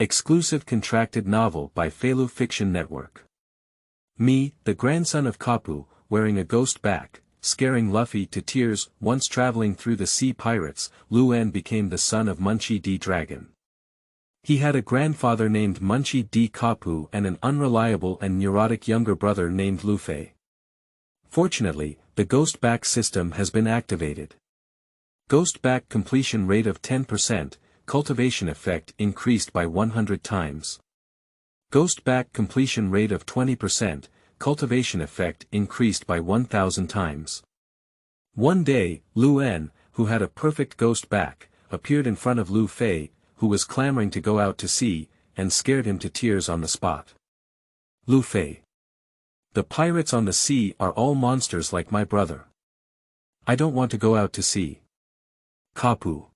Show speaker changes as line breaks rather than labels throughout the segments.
Exclusive contracted novel by Feilu Fiction Network. Me, the grandson of Kapu, wearing a ghost back, scaring Luffy to tears. Once traveling through the sea pirates, Lu became the son of Munchie D Dragon. He had a grandfather named Munchie D Kapu and an unreliable and neurotic younger brother named Lu Fei. Fortunately, the ghost back system has been activated. Ghost back completion rate of 10%, cultivation effect increased by 100 times. Ghost back completion rate of 20%, cultivation effect increased by 1000 times. One day, Lu, who had a perfect ghost back, appeared in front of Lu Fei, who was clamoring to go out to sea, and scared him to tears on the spot. Lu Fei. The pirates on the sea are all monsters like my brother. I don't want to go out to sea. Kapu.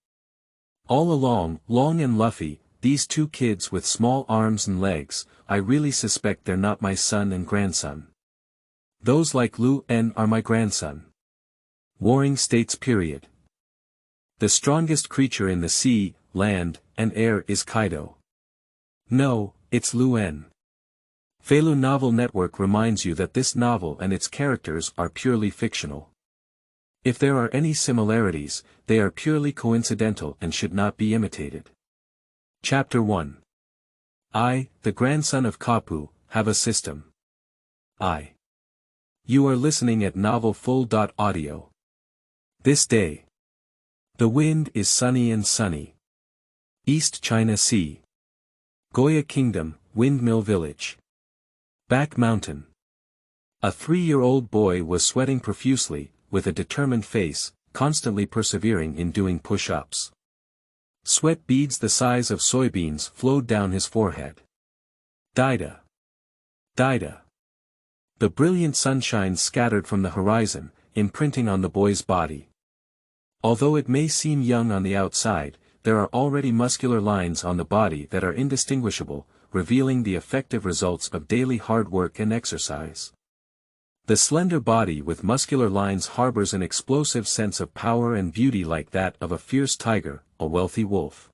All along, Long and Luffy, these two kids with small arms and legs, I really suspect they're not my son and grandson. Those like Lu are my grandson. Warring States period. The strongest creature in the sea, land, and air is Kaido. No, it's Lu. Feilu Novel Network reminds you that this novel and its characters are purely fictional. If there are any similarities, they are purely coincidental and should not be imitated. Chapter 1. I, the grandson of Kapu, have a system. You are listening at novelfull.audio. This day. The wind is sunny and sunny. East China Sea. Goya Kingdom, Windmill Village. Back Mountain. A 3-year-old boy was sweating profusely, with a determined face, constantly persevering in doing push-ups. Sweat beads the size of soybeans flowed down his forehead. Dida. Dida. The brilliant sunshine scattered from the horizon, imprinting on the boy's body. Although it may seem young on the outside, there are already muscular lines on the body that are indistinguishable, revealing the effective results of daily hard work and exercise. The slender body with muscular lines harbors an explosive sense of power and beauty like that of a fierce tiger, a wealthy wolf.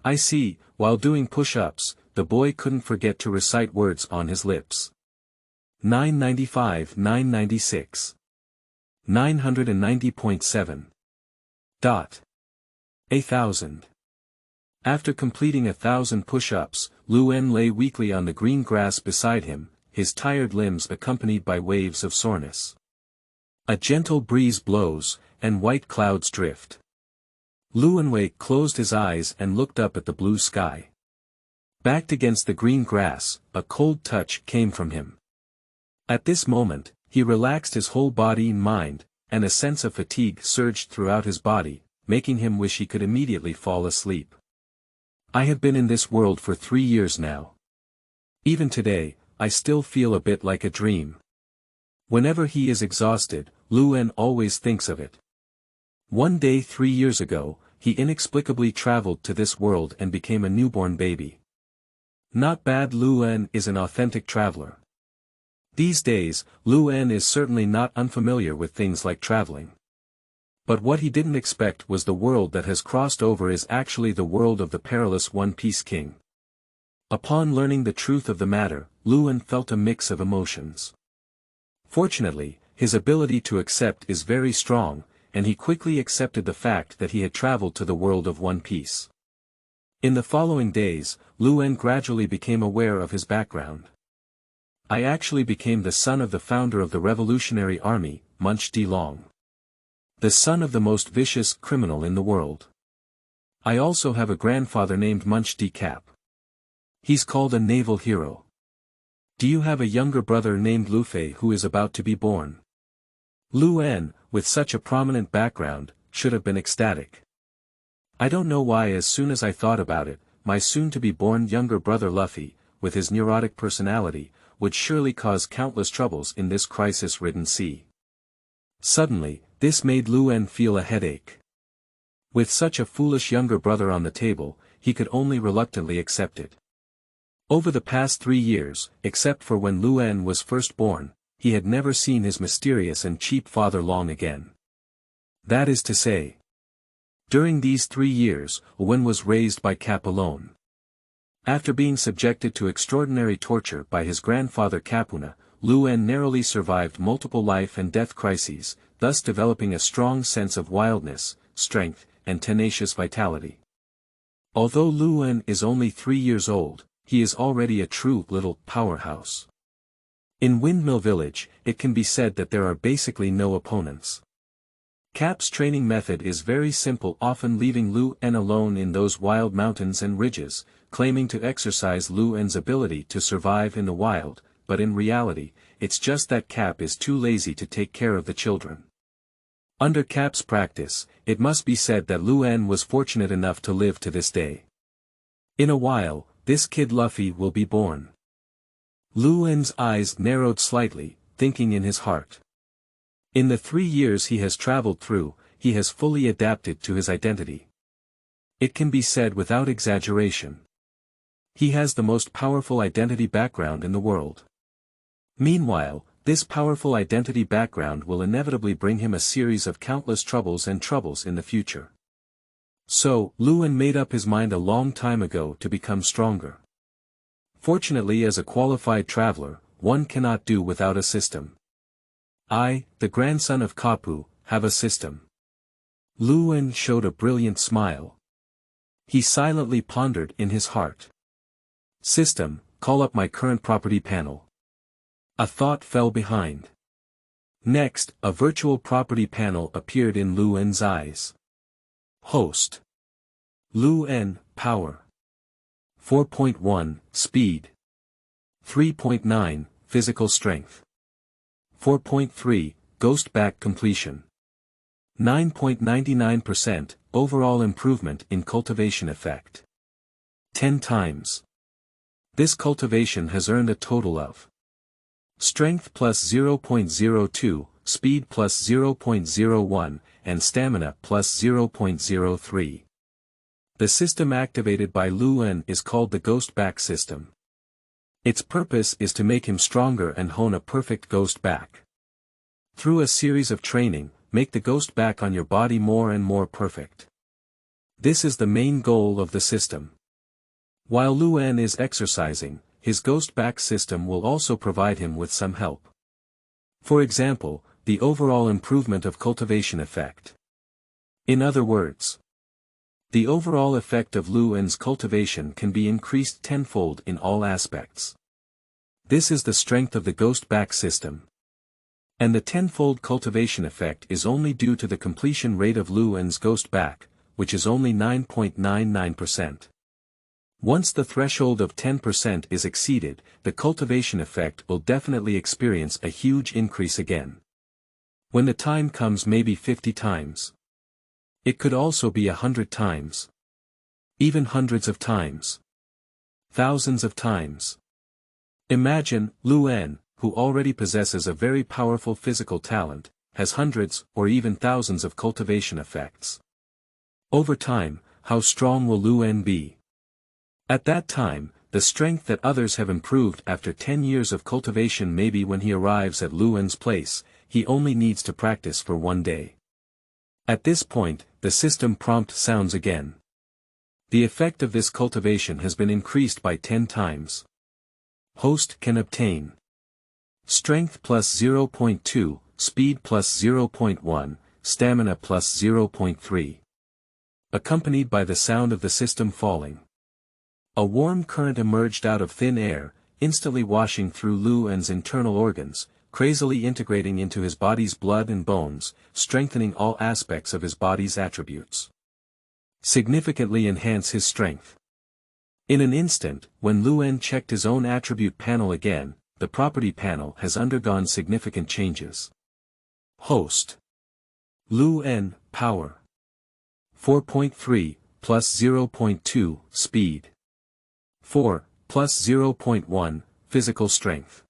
I see, while doing push-ups, the boy couldn't forget to recite words on his lips. 995 996. 990.7. 1,000. After completing 1,000 push-ups, Lu lay weakly on the green grass beside him, his tired limbs accompanied by waves of soreness. A gentle breeze blows, and white clouds drift. Lu closed his eyes and looked up at the blue sky. Backed against the green grass, a cold touch came from him. At this moment, he relaxed his whole body and mind, and a sense of fatigue surged throughout his body, making him wish he could immediately fall asleep. I have been in this world for 3 years now. Even today, I still feel a bit like a dream. Whenever he is exhausted, Lu always thinks of it. One day 3 years ago, he inexplicably traveled to this world and became a newborn baby. Not bad. Lu is an authentic traveler. These days, Lu is certainly not unfamiliar with things like traveling. But what he didn't expect was the world that has crossed over is actually the world of the perilous One Piece King. Upon learning the truth of the matter, Lu felt a mix of emotions. Fortunately, his ability to accept is very strong, and he quickly accepted the fact that he had traveled to the world of One Piece. In the following days, Lu gradually became aware of his background. I actually became the son of the founder of the Revolutionary Army, Munchie D Long. The son of the most vicious criminal in the world. I also have a grandfather named Munchie D Kapu. He's called a naval hero. Do you have a younger brother named Lu Fei who is about to be born? Lu, with such a prominent background, should have been ecstatic. I don't know why as soon as I thought about it, my soon-to-be-born younger brother Luffy, with his neurotic personality, would surely cause countless troubles in this crisis-ridden sea. Suddenly, this made Lu feel a headache. With such a foolish younger brother on the table, he could only reluctantly accept it. Over the past 3 years, except for when Lu was first born, he had never seen his mysterious and cheap father Long again. That is to say, during these 3 years, Owen was raised by Capp alone. After being subjected to extraordinary torture by his grandfather Capuna, Lu En narrowly survived multiple life and death crises, thus developing a strong sense of wildness, strength, and tenacious vitality. Although Lu En is only 3 years old, he is already a true little powerhouse. In Windmill Village, it can be said that there are basically no opponents. Capp's training method is very simple, often leaving Lu En alone in those wild mountains and ridges, claiming to exercise Lu En's ability to survive in the wild, but in reality, it's just that Capp is too lazy to take care of the children. Under Capp's practice, it must be said that Lu En was fortunate enough to live to this day. In a while, this kid Luffy will be born. Lu En's eyes narrowed slightly, thinking in his heart. In the 3 years he has traveled through, he has fully adapted to his identity. It can be said without exaggeration. He has the most powerful identity background in the world. Meanwhile, this powerful identity background will inevitably bring him a series of countless troubles in the future. So, Lu En made up his mind a long time ago to become stronger. Fortunately, as a qualified traveler, one cannot do without a system. I, the grandson of Kapu, have a system. Lu En showed a brilliant smile. He silently pondered in his heart. System, call up my current property panel. A thought fell behind. Next, a virtual property panel appeared in Lu En's eyes. Host. Lu En, power. 4.1, speed. 3.9, physical strength. 4.3, ghost back completion. 9.99%, overall improvement in cultivation effect. 10 times. This cultivation has earned a total of strength plus 0.02, speed plus 0.01, and stamina plus 0.03. The system activated by Lu En is called the Ghost Back system. Its purpose is to make him stronger and hone a perfect Ghost Back. Through a series of training, make the Ghost Back on your body more and more perfect. This is the main goal of the system. While Lu En is exercising, his Ghost Back system will also provide him with some help. For example, the overall improvement of cultivation effect. In other words, the overall effect of Lu En's cultivation can be increased tenfold in all aspects. This is the strength of the Ghost Back system. And the tenfold cultivation effect is only due to the completion rate of Lu En's Ghost Back, which is only 9.99%. Once the threshold of 10% is exceeded, the cultivation effect will definitely experience a huge increase again. When the time comes, maybe 50 times. It could also be 100 times. Even hundreds of times. Thousands of times. Imagine, Lu En, who already possesses a very powerful physical talent, has hundreds or even thousands of cultivation effects. Over time, how strong will Lu En be? At that time, the strength that others have improved after 10 years of cultivation, maybe when he arrives at Lu En's place, he only needs to practice for 1 day. At this point, the system prompt sounds again. The effect of this cultivation has been increased by 10 times. Host can obtain strength plus 0.2, speed plus 0.1, stamina plus 0.3. Accompanied by the sound of the system falling. A warm current emerged out of thin air, instantly washing through Lu En's internal organs, crazily integrating into his body's blood and bones, strengthening all aspects of his body's attributes. Significantly enhance his strength. In an instant, when Lu En checked his own attribute panel again, the property panel has undergone significant changes. Host. Lu En, power. 4.3, plus 0.2, speed. 4, plus 0.1, physical strength.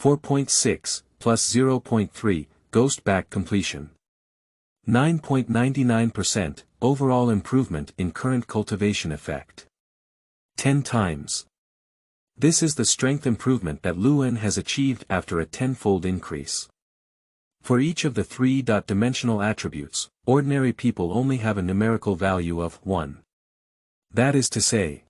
4.6, plus 0.3, ghost back completion. 9.99%, overall improvement in current cultivation effect. 10 times. This is the strength improvement that Lu En has achieved after a tenfold increase. For each of the 3-dimensional attributes, ordinary people only have a numerical value of 1. That is to say,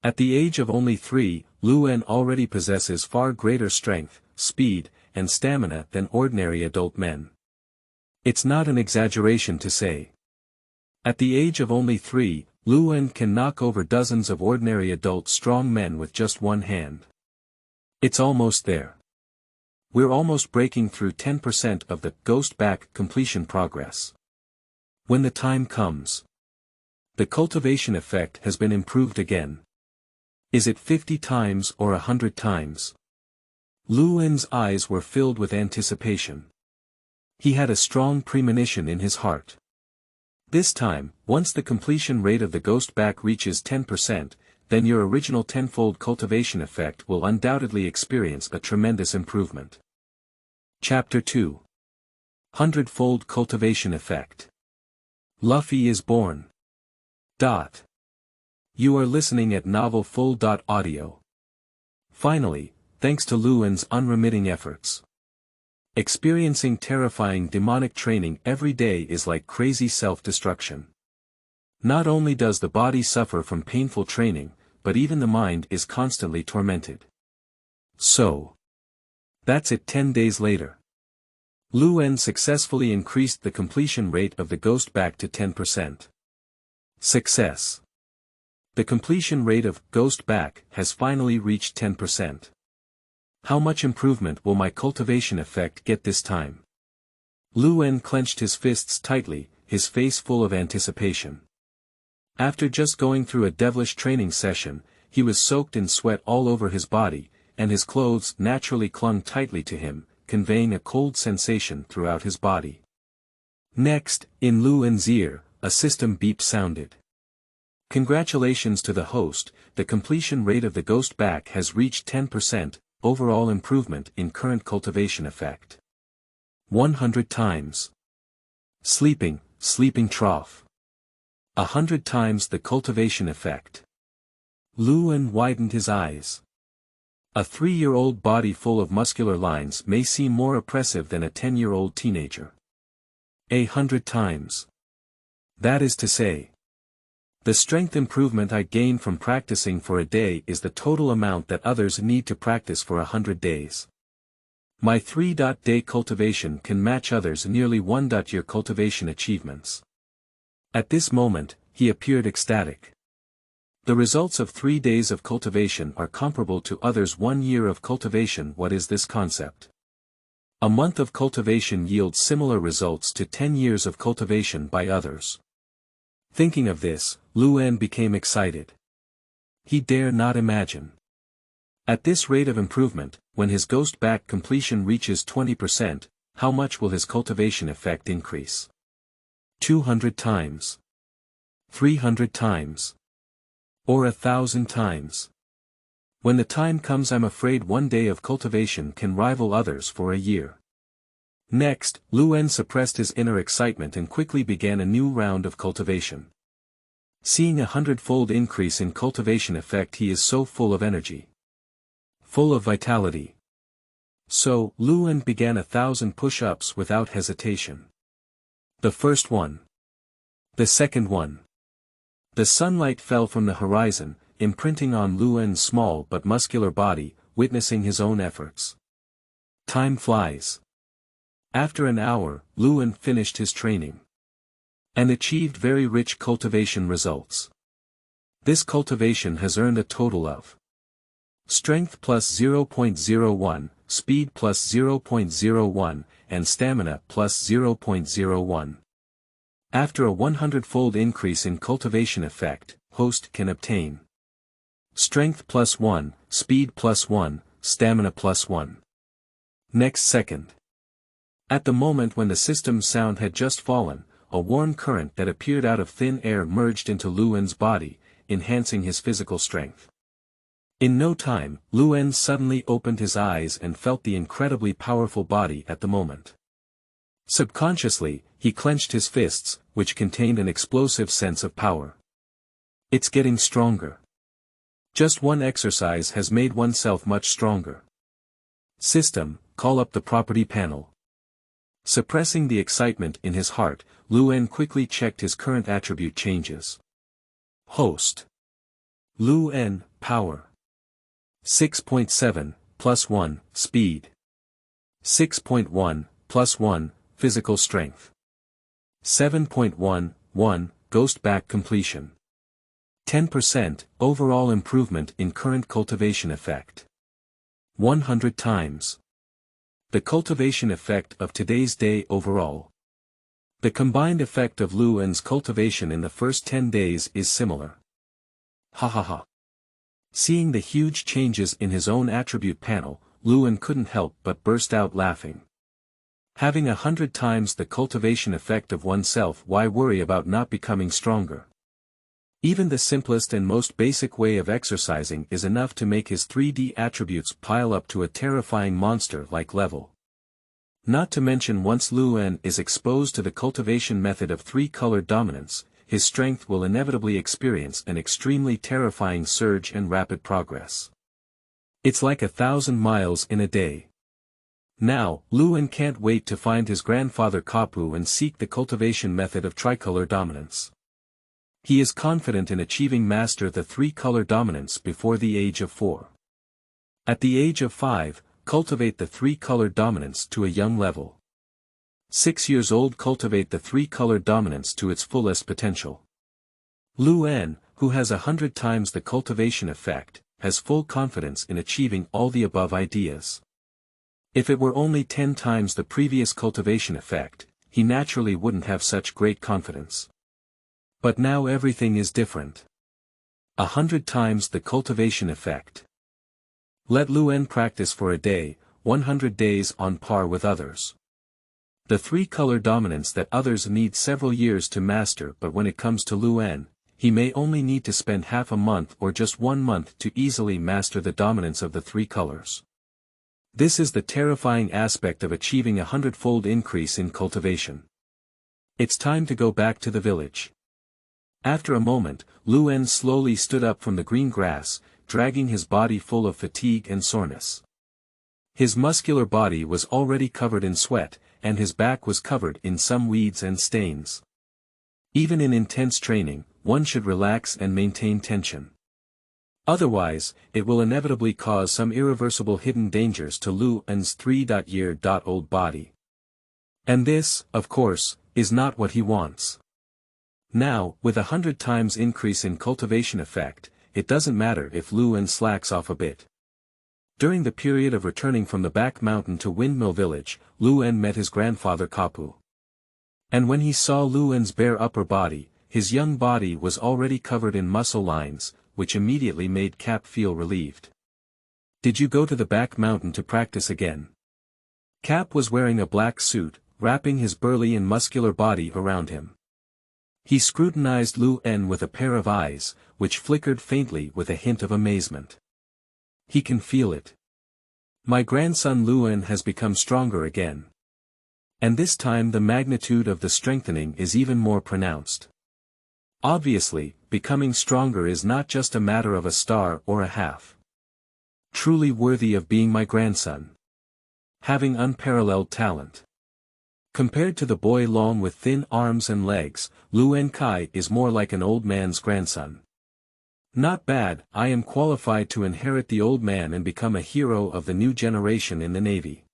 At the age of only 3, Lu En already possesses far greater strength, speed, and stamina than ordinary adult men. It's not an exaggeration to say. At the age of only 3, Lu En can knock over dozens of ordinary adult strong men with just one hand. It's almost there. We're almost breaking through 10% of the ghost back completion progress. When the time comes, the cultivation effect has been improved again. Is it 50 times or 100 times? Lu En's eyes were filled with anticipation. He had a strong premonition in his heart. This time, once the completion rate of the ghost back reaches 10%, then your original tenfold cultivation effect will undoubtedly experience a tremendous improvement. Chapter 2. Hundredfold Cultivation Effect. Luffy is born. You are listening at novelfull.audio. Finally, thanks to Lu En's unremitting efforts. Experiencing terrifying demonic training every day is like crazy self-destruction. Not only does the body suffer from painful training, but even the mind is constantly tormented. So, that's it. 10 days later. Lu En successfully increased the completion rate of the ghost back to 10%. Success. The completion rate of ghost back has finally reached 10%. How much improvement will my cultivation effect get this time? Lu En clenched his fists tightly, his face full of anticipation. After just going through a devilish training session, he was soaked in sweat all over his body, and his clothes naturally clung tightly to him, conveying a cold sensation throughout his body. Next, in Lu En's ear, a system beep sounded. Congratulations to the host, the completion rate of the ghost back has reached 10%, overall improvement in current cultivation effect. 100 times. Sleeping trough. 100 times the cultivation effect. Lu En widened his eyes. A 3-year-old body full of muscular lines may seem more oppressive than a 10-year-old teenager. 100 times. That is to say, the strength improvement I gain from practicing for a day is the total amount that others need to practice for 100 days. My 3-day cultivation can match others' nearly 1-year cultivation achievements. At this moment, he appeared ecstatic. The results of 3 days of cultivation are comparable to others' 1 year of cultivation. What is this concept? A month of cultivation yields similar results to 10 years of cultivation by others. Thinking of this, Lu En became excited. He dare not imagine. At this rate of improvement, when his ghost back completion reaches 20%, how much will his cultivation effect increase? 200 times. 300 times. Or 1,000 times. When the time comes, I'm afraid 1 day of cultivation can rival others for a year. Next, Lu En suppressed his inner excitement and quickly began a new round of cultivation. Seeing a 100-fold increase in cultivation effect, he is so full of energy. Full of vitality. So, Lu En began 1,000 push-ups without hesitation. The first one. The second one. The sunlight fell from the horizon, imprinting on Lu En's small but muscular body, witnessing his own efforts. Time flies. After an hour, Lu En finished his training. And achieved very rich cultivation results. This cultivation has earned a total of strength plus 0.01, speed plus 0.01, and stamina plus 0.01. After a 100-fold increase in cultivation effect, host can obtain strength plus 1, speed plus 1, stamina plus 1. Next second. At the moment when the system's sound had just fallen, a warm current that appeared out of thin air merged into Lu En's body, enhancing his physical strength. In no time, Lu En suddenly opened his eyes and felt the incredibly powerful body at the moment. Subconsciously, he clenched his fists, which contained an explosive sense of power. It's getting stronger. Just one exercise has made oneself much stronger. System, call up the property panel. Suppressing the excitement in his heart, Lu En quickly checked his current attribute changes. Host. Lu Power. 6.7, +1, Speed. 6.1, +1, Physical Strength. 7.1, Ghost Back Completion. 10%, Overall Improvement in Current Cultivation Effect. 100 times. The cultivation effect of today's day overall. The combined effect of Luen's cultivation in the first 10 days is similar. Ha ha ha. Seeing the huge changes in his own attribute panel, Luen couldn't help but burst out laughing. Having 100 times the cultivation effect of oneself, why worry about not becoming stronger? Even the simplest and most basic way of exercising is enough to make his 3D attributes pile up to a terrifying monster-like level. Not to mention once Luen is exposed to the cultivation method of 3-color dominance, his strength will inevitably experience an extremely terrifying surge and rapid progress. It's like 1,000 miles in a day. Now, Luen can't wait to find his grandfather Kapu and seek the cultivation method of tricolor dominance. He is confident in achieving master the 3-color dominance before the age of 4. At the age of 5, cultivate the 3-color dominance to a young level. 6 years old, cultivate the 3-color dominance to its fullest potential. Luen, who has 100 times the cultivation effect, has full confidence in achieving all the above ideas. If it were only 10 times the previous cultivation effect, he naturally wouldn't have such great confidence. But now everything is different. 100 times the cultivation effect. Let Luen practice for a day, 100 days on par with others. The 3-color dominance that others need several years to master, but when it comes to Luen, he may only need to spend half a month or just 1 month to easily master the dominance of the 3 colors. This is the terrifying aspect of achieving 100-fold increase in cultivation. It's time to go back to the village. After a moment, Luen slowly stood up from the green grass, dragging his body full of fatigue and soreness. His muscular body was already covered in sweat, and his back was covered in some weeds and stains. Even in intense training, one should relax and maintain tension. Otherwise, it will inevitably cause some irreversible hidden dangers to Luen's 3-year-old body. And this, of course, is not what he wants. Now, with 100 times increase in cultivation effect, it doesn't matter if Luen slacks off a bit. During the period of returning from the back mountain to Windmill Village, Luen met his grandfather Kapu. And when he saw Luen's bare upper body, his young body was already covered in muscle lines, which immediately made Capp feel relieved. Did you go to the back mountain to practice again? Capp was wearing a black suit, wrapping his burly and muscular body around him. He scrutinized Luen with a pair of eyes, which flickered faintly with a hint of amazement. He can feel it. My grandson Luen has become stronger again. And this time the magnitude of the strengthening is even more pronounced. Obviously, becoming stronger is not just a matter of a star or a half. Truly worthy of being my grandson. Having unparalleled talent. Compared to the boy long with thin arms and legs, Luen Kai is more like an old man's grandson. Not bad, I am qualified to inherit the old man and become a hero of the new generation in the Navy.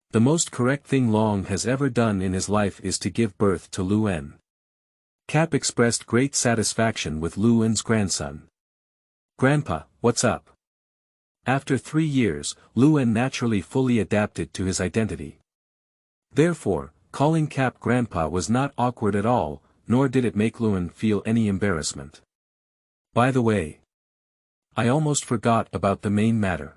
The most correct thing Long has ever done in his life is to give birth to Luen. Capp expressed great satisfaction with Luen's grandson. Grandpa, what's up? After 3 years, Luen naturally fully adapted to his identity. Therefore, calling Capp Grandpa was not awkward at all, nor did it make Luen feel any embarrassment. By the way, I almost forgot about the main matter.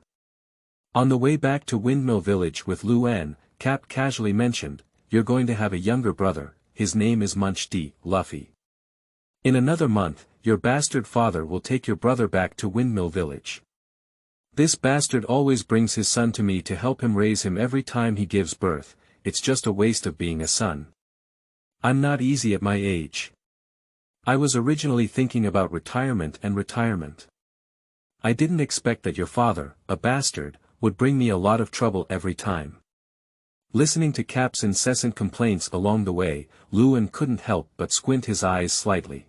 On the way back to Windmill Village with Luen, Capp casually mentioned, "You're going to have a younger brother, his name is Munchie D, Luffy. In another month, your bastard father will take your brother back to Windmill Village. This bastard always brings his son to me to help him raise him every time he gives birth. It's just a waste of being a son. I'm not easy at my age. I was originally thinking about retirement. I didn't expect that your father, a bastard, would bring me a lot of trouble every time." Listening to Capp's incessant complaints along the way, Luen couldn't help but squint his eyes slightly.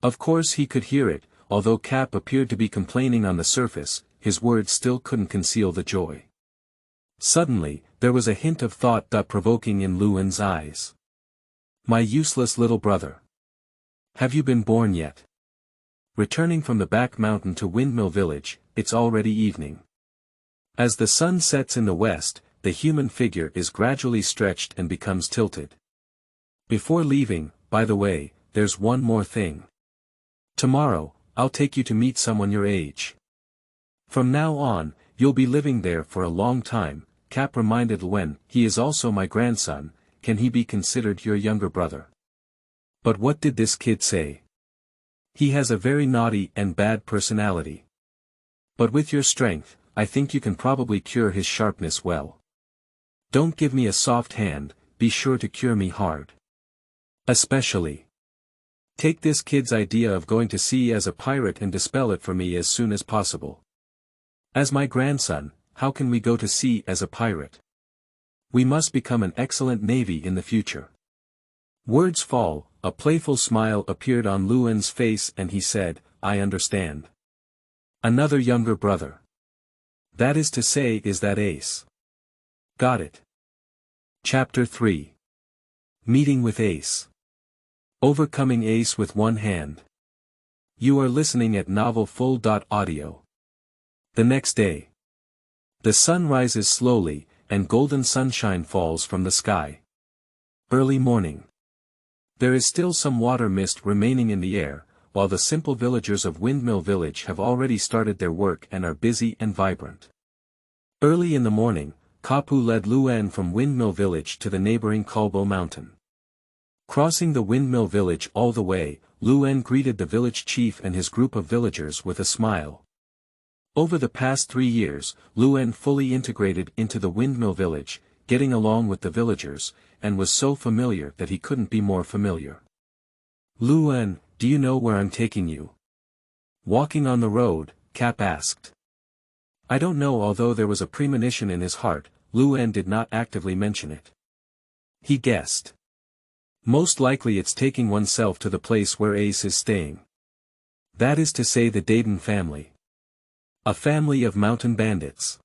Of course he could hear it, although Capp appeared to be complaining on the surface, his words still couldn't conceal the joy. Suddenly, there was a hint of thought-provoking in Luen's eyes. My useless little brother. Have you been born yet? Returning from the back mountain to Windmill Village, it's already evening. As the sun sets in the west, the human figure is gradually stretched and becomes tilted. Before leaving, by the way, there's one more thing. Tomorrow, I'll take you to meet someone your age. From now on, you'll be living there for a long time, Capp reminded Luen. He is also my grandson, can he be considered your younger brother? But what did this kid say? He has a very naughty and bad personality. But with your strength, I think you can probably cure his sharpness well. Don't give me a soft hand, be sure to cure me hard. Especially. Take this kid's idea of going to sea as a pirate and dispel it for me as soon as possible. As my grandson, how can we go to sea as a pirate? We must become an excellent navy in the future. Words fall, a playful smile appeared on Luen's face and he said, I understand. Another younger brother. That is to say, is that Ace? Got it. Chapter 3. Meeting with Ace. Overcoming Ace with one hand. You are listening at novelfull.audio. The next day. The sun rises slowly, and golden sunshine falls from the sky. Early morning. There is still some water mist remaining in the air, while the simple villagers of Windmill Village have already started their work and are busy and vibrant. Early in the morning, Kapu led Luen from Windmill Village to the neighboring Kulbo Mountain. Crossing the Windmill Village all the way, Luen greeted the village chief and his group of villagers with a smile. Over the past 3 years, Luen fully integrated into the Windmill Village, getting along with the villagers, and was so familiar that he couldn't be more familiar. Luen, do you know where I'm taking you? Walking on the road, Capp asked. I don't know, although there was a premonition in his heart, Luen did not actively mention it. He guessed. Most likely it's taking oneself to the place where Ace is staying. That is to say the Dadan family. A family of mountain bandits.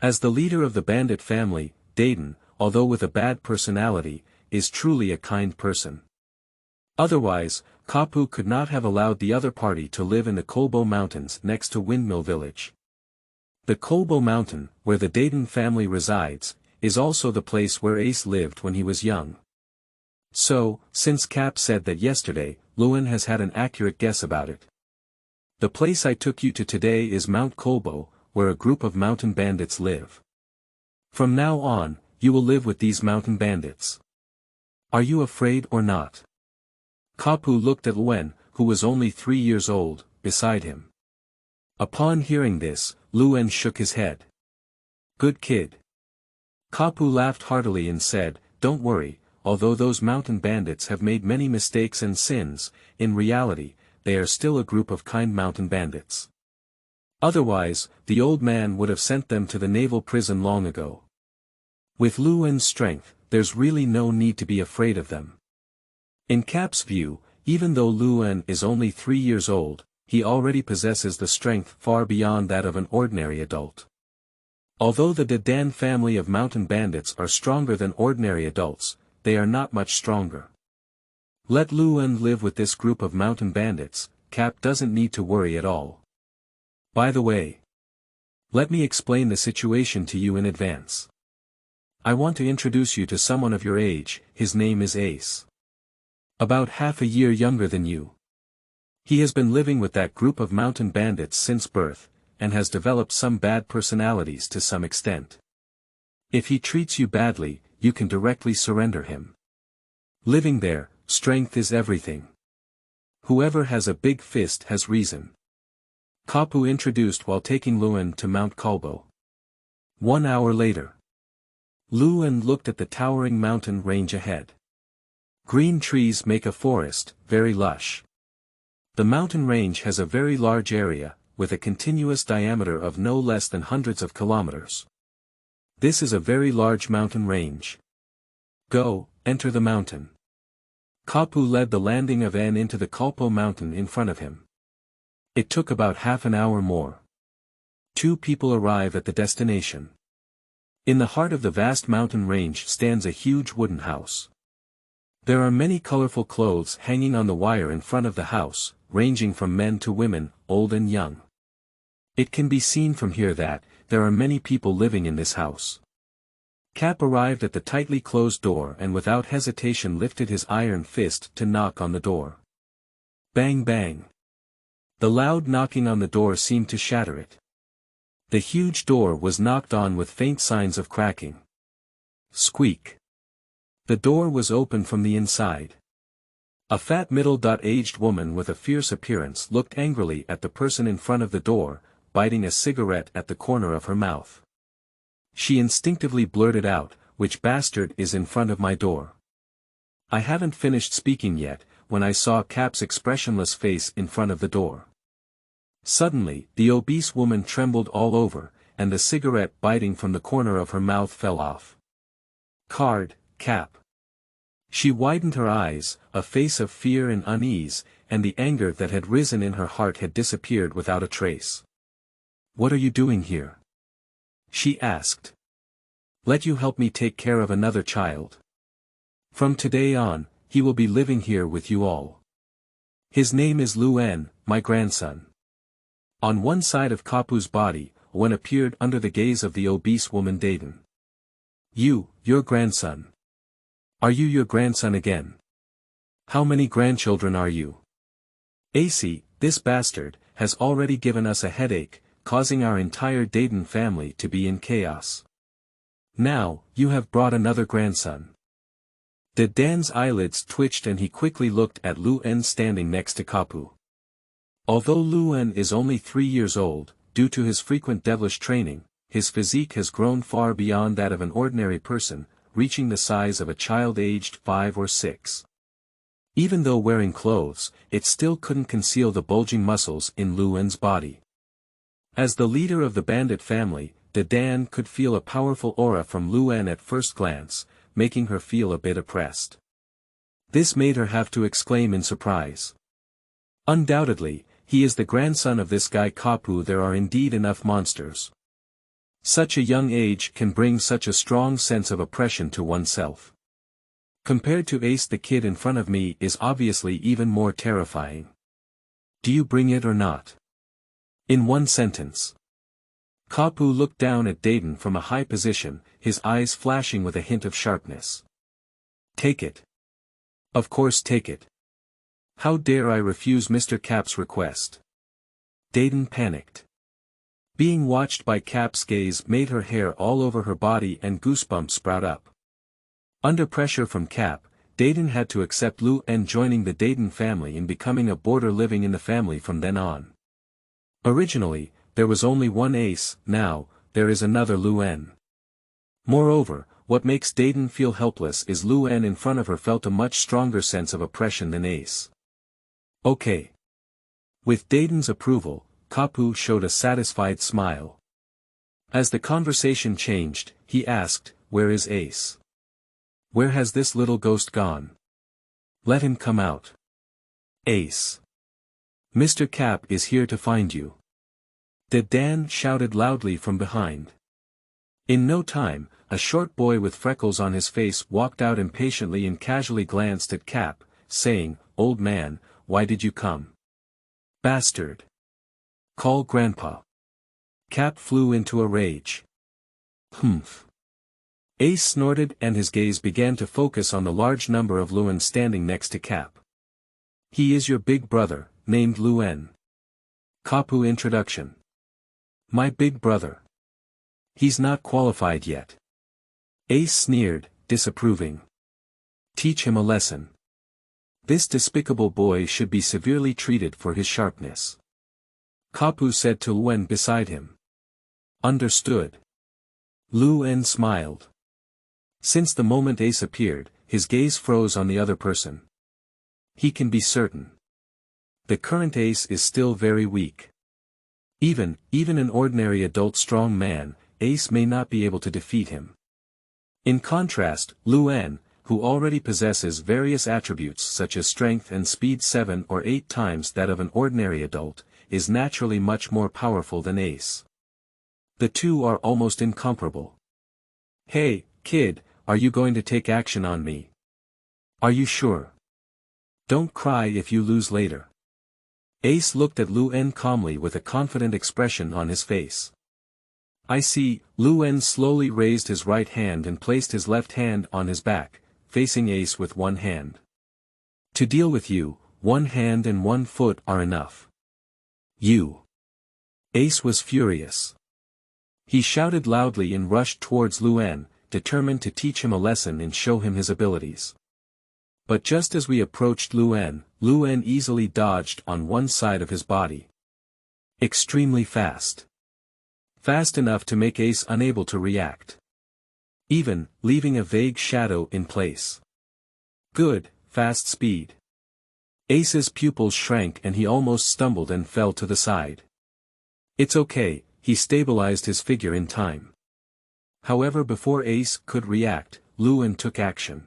As the leader of the bandit family, Dadan, although with a bad personality, is truly a kind person. Otherwise, Kapu could not have allowed the other party to live in the Kulbo Mountains next to Windmill Village. The Kulbo Mountain, where the Dadan family resides, is also the place where Ace lived when he was young. So, since Capp said that yesterday, Luen has had an accurate guess about it. The place I took you to today is Mount Kulbo, where a group of mountain bandits live. From now on, you will live with these mountain bandits. Are you afraid or not? Kapu looked at Luen, who was only 3 years old, beside him. Upon hearing this, Luen shook his head. Good kid. Kapu laughed heartily and said, don't worry, although those mountain bandits have made many mistakes and sins, in reality, they are still a group of kind mountain bandits. Otherwise, the old man would have sent them to the naval prison long ago. With Luen's strength, there's really no need to be afraid of them. In Capp's view, even though Luen is only 3 years old, he already possesses the strength far beyond that of an ordinary adult. Although the Da Dan family of mountain bandits are stronger than ordinary adults, they are not much stronger. Let Luen live with this group of mountain bandits, Capp doesn't need to worry at all. By the way, let me explain the situation to you in advance. I want to introduce you to someone of your age, his name is Ace. About half a year younger than you. He has been living with that group of mountain bandits since birth, and has developed some bad personalities to some extent. If he treats you badly, you can directly surrender him. Living there, strength is everything. Whoever has a big fist has reason. Kapu introduced while taking Luen to Mount Kulbo. 1 hour later. Luen looked at the towering mountain range ahead. Green trees make a forest, very lush. The mountain range has a very large area, with a continuous diameter of no less than hundreds of kilometers. This is a very large mountain range. Go, enter the mountain. Kapu led the landing of N into the Kulpo mountain in front of him. It took about half an hour more. 2 people arrive at the destination. In the heart of the vast mountain range stands a huge wooden house. There are many colorful clothes hanging on the wire in front of the house, ranging from men to women, old and young. It can be seen from here that there are many people living in this house. Capp arrived at the tightly closed door and without hesitation lifted his iron fist to knock on the door. Bang bang. The loud knocking on the door seemed to shatter it. The huge door was knocked on with faint signs of cracking. Squeak. The door was open from the inside. A fat middle-aged woman with a fierce appearance looked angrily at the person in front of the door, biting a cigarette at the corner of her mouth. She instinctively blurted out, "Which bastard is in front of my door?" I haven't finished speaking yet, when I saw Capp's expressionless face in front of the door. Suddenly, the obese woman trembled all over, and the cigarette biting from the corner of her mouth fell off. Card, Capp. She widened her eyes, a face of fear and unease, and the anger that had risen in her heart had disappeared without a trace. "What are you doing here?" she asked. "Let you help me take care of another child. From today on, he will be living here with you all. His name is Luen, my grandson." On one side of Kapu's body, one appeared under the gaze of the obese woman Dadan. Your grandson. Are you your grandson again? How many grandchildren are you?" "AC, this bastard, has already given us a headache, causing our entire Dadan family to be in chaos. Now, you have brought another grandson." Da Dan's eyelids twitched and he quickly looked at Luen standing next to Kapu. Although Luen is only 3 years old, due to his frequent devilish training, his physique has grown far beyond that of an ordinary person, reaching the size of a child aged 5 or 6. Even though wearing clothes, it still couldn't conceal the bulging muscles in Luen's body. As the leader of the bandit family, Da Dan could feel a powerful aura from Luen at first glance, making her feel a bit oppressed. This made her have to exclaim in surprise. "Undoubtedly, he is the grandson of this guy Kapu. There are indeed enough monsters. Such a young age can bring such a strong sense of oppression to oneself. Compared to Ace, the kid in front of me is obviously even more terrifying. Do you bring it or not?" In one sentence. Kapu looked down at Dadan from a high position, his eyes flashing with a hint of sharpness. "Take it. Of course take it. How dare I refuse Mr. Capp's request?" Dadan panicked. Being watched by Capp's gaze made her hair all over her body and goosebumps sprout up. Under pressure from Capp, Dadan had to accept Luen joining the Dadan family and becoming a boarder living in the family from then on. Originally, there was only one Ace, now, there is another Luen. Moreover, what makes Dadan feel helpless is Luen in front of her felt a much stronger sense of oppression than Ace. "Okay." With Dadan's approval, Kapu showed a satisfied smile. As the conversation changed, he asked, "Where is Ace? Where has this little ghost gone? Let him come out." "Ace. Mr. Capp is here to find you." Da Dan shouted loudly from behind. In no time, a short boy with freckles on his face walked out impatiently and casually glanced at Capp, saying, "Old man, why did you come?" "Bastard. Call Grandpa." Capp flew into a rage. "Humph." Ace snorted and his gaze began to focus on the large number of Luen standing next to Capp. "He is your big brother, named Luen." Kapu introduction. "My big brother. He's not qualified yet." Ace sneered, disapproving. "Teach him a lesson. This despicable boy should be severely treated for his sharpness." Kapu said to Luen beside him. "Understood." Luen smiled. Since the moment Ace appeared, his gaze froze on the other person. He can be certain. The current Ace is still very weak. Even an ordinary adult strong man, Ace may not be able to defeat him. In contrast, Luen, who already possesses various attributes such as strength and speed 7 or 8 times that of an ordinary adult, is naturally much more powerful than Ace. The two are almost incomparable. Hey, kid, are you going to take action on me? Are you sure? Don't cry if you lose later. Ace looked at Lu En calmly with a confident expression on his face. I see. Lu En slowly raised his right hand and placed his left hand on his back, facing Ace with one hand. To deal with you, one hand and one foot are enough. You. Ace was furious. He shouted loudly and rushed towards Lu En, determined to teach him a lesson and show him his abilities. But just as we approached Lu En easily dodged on one side of his body. Extremely fast. Fast enough to make Ace unable to react. Even, leaving a vague shadow in place. Good, fast speed. Ace's pupils shrank and he almost stumbled and fell to the side. It's okay, he stabilized his figure in time. However, before Ace could react, Lu En took action.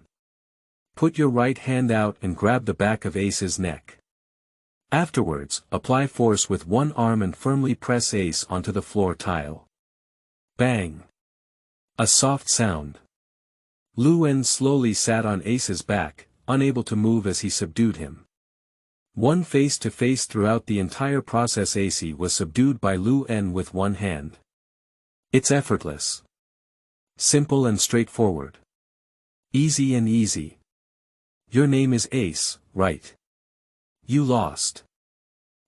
Put your right hand out and grab the back of Ace's neck. Afterwards, apply force with one arm and firmly press Ace onto the floor tile. Bang! A soft sound. Lu En slowly sat on Ace's back, unable to move as he subdued him. One face to face throughout the entire process. Ace was subdued by Lu En with one hand. It's effortless. Simple and straightforward. Easy and easy. Your name is Ace, right? You lost.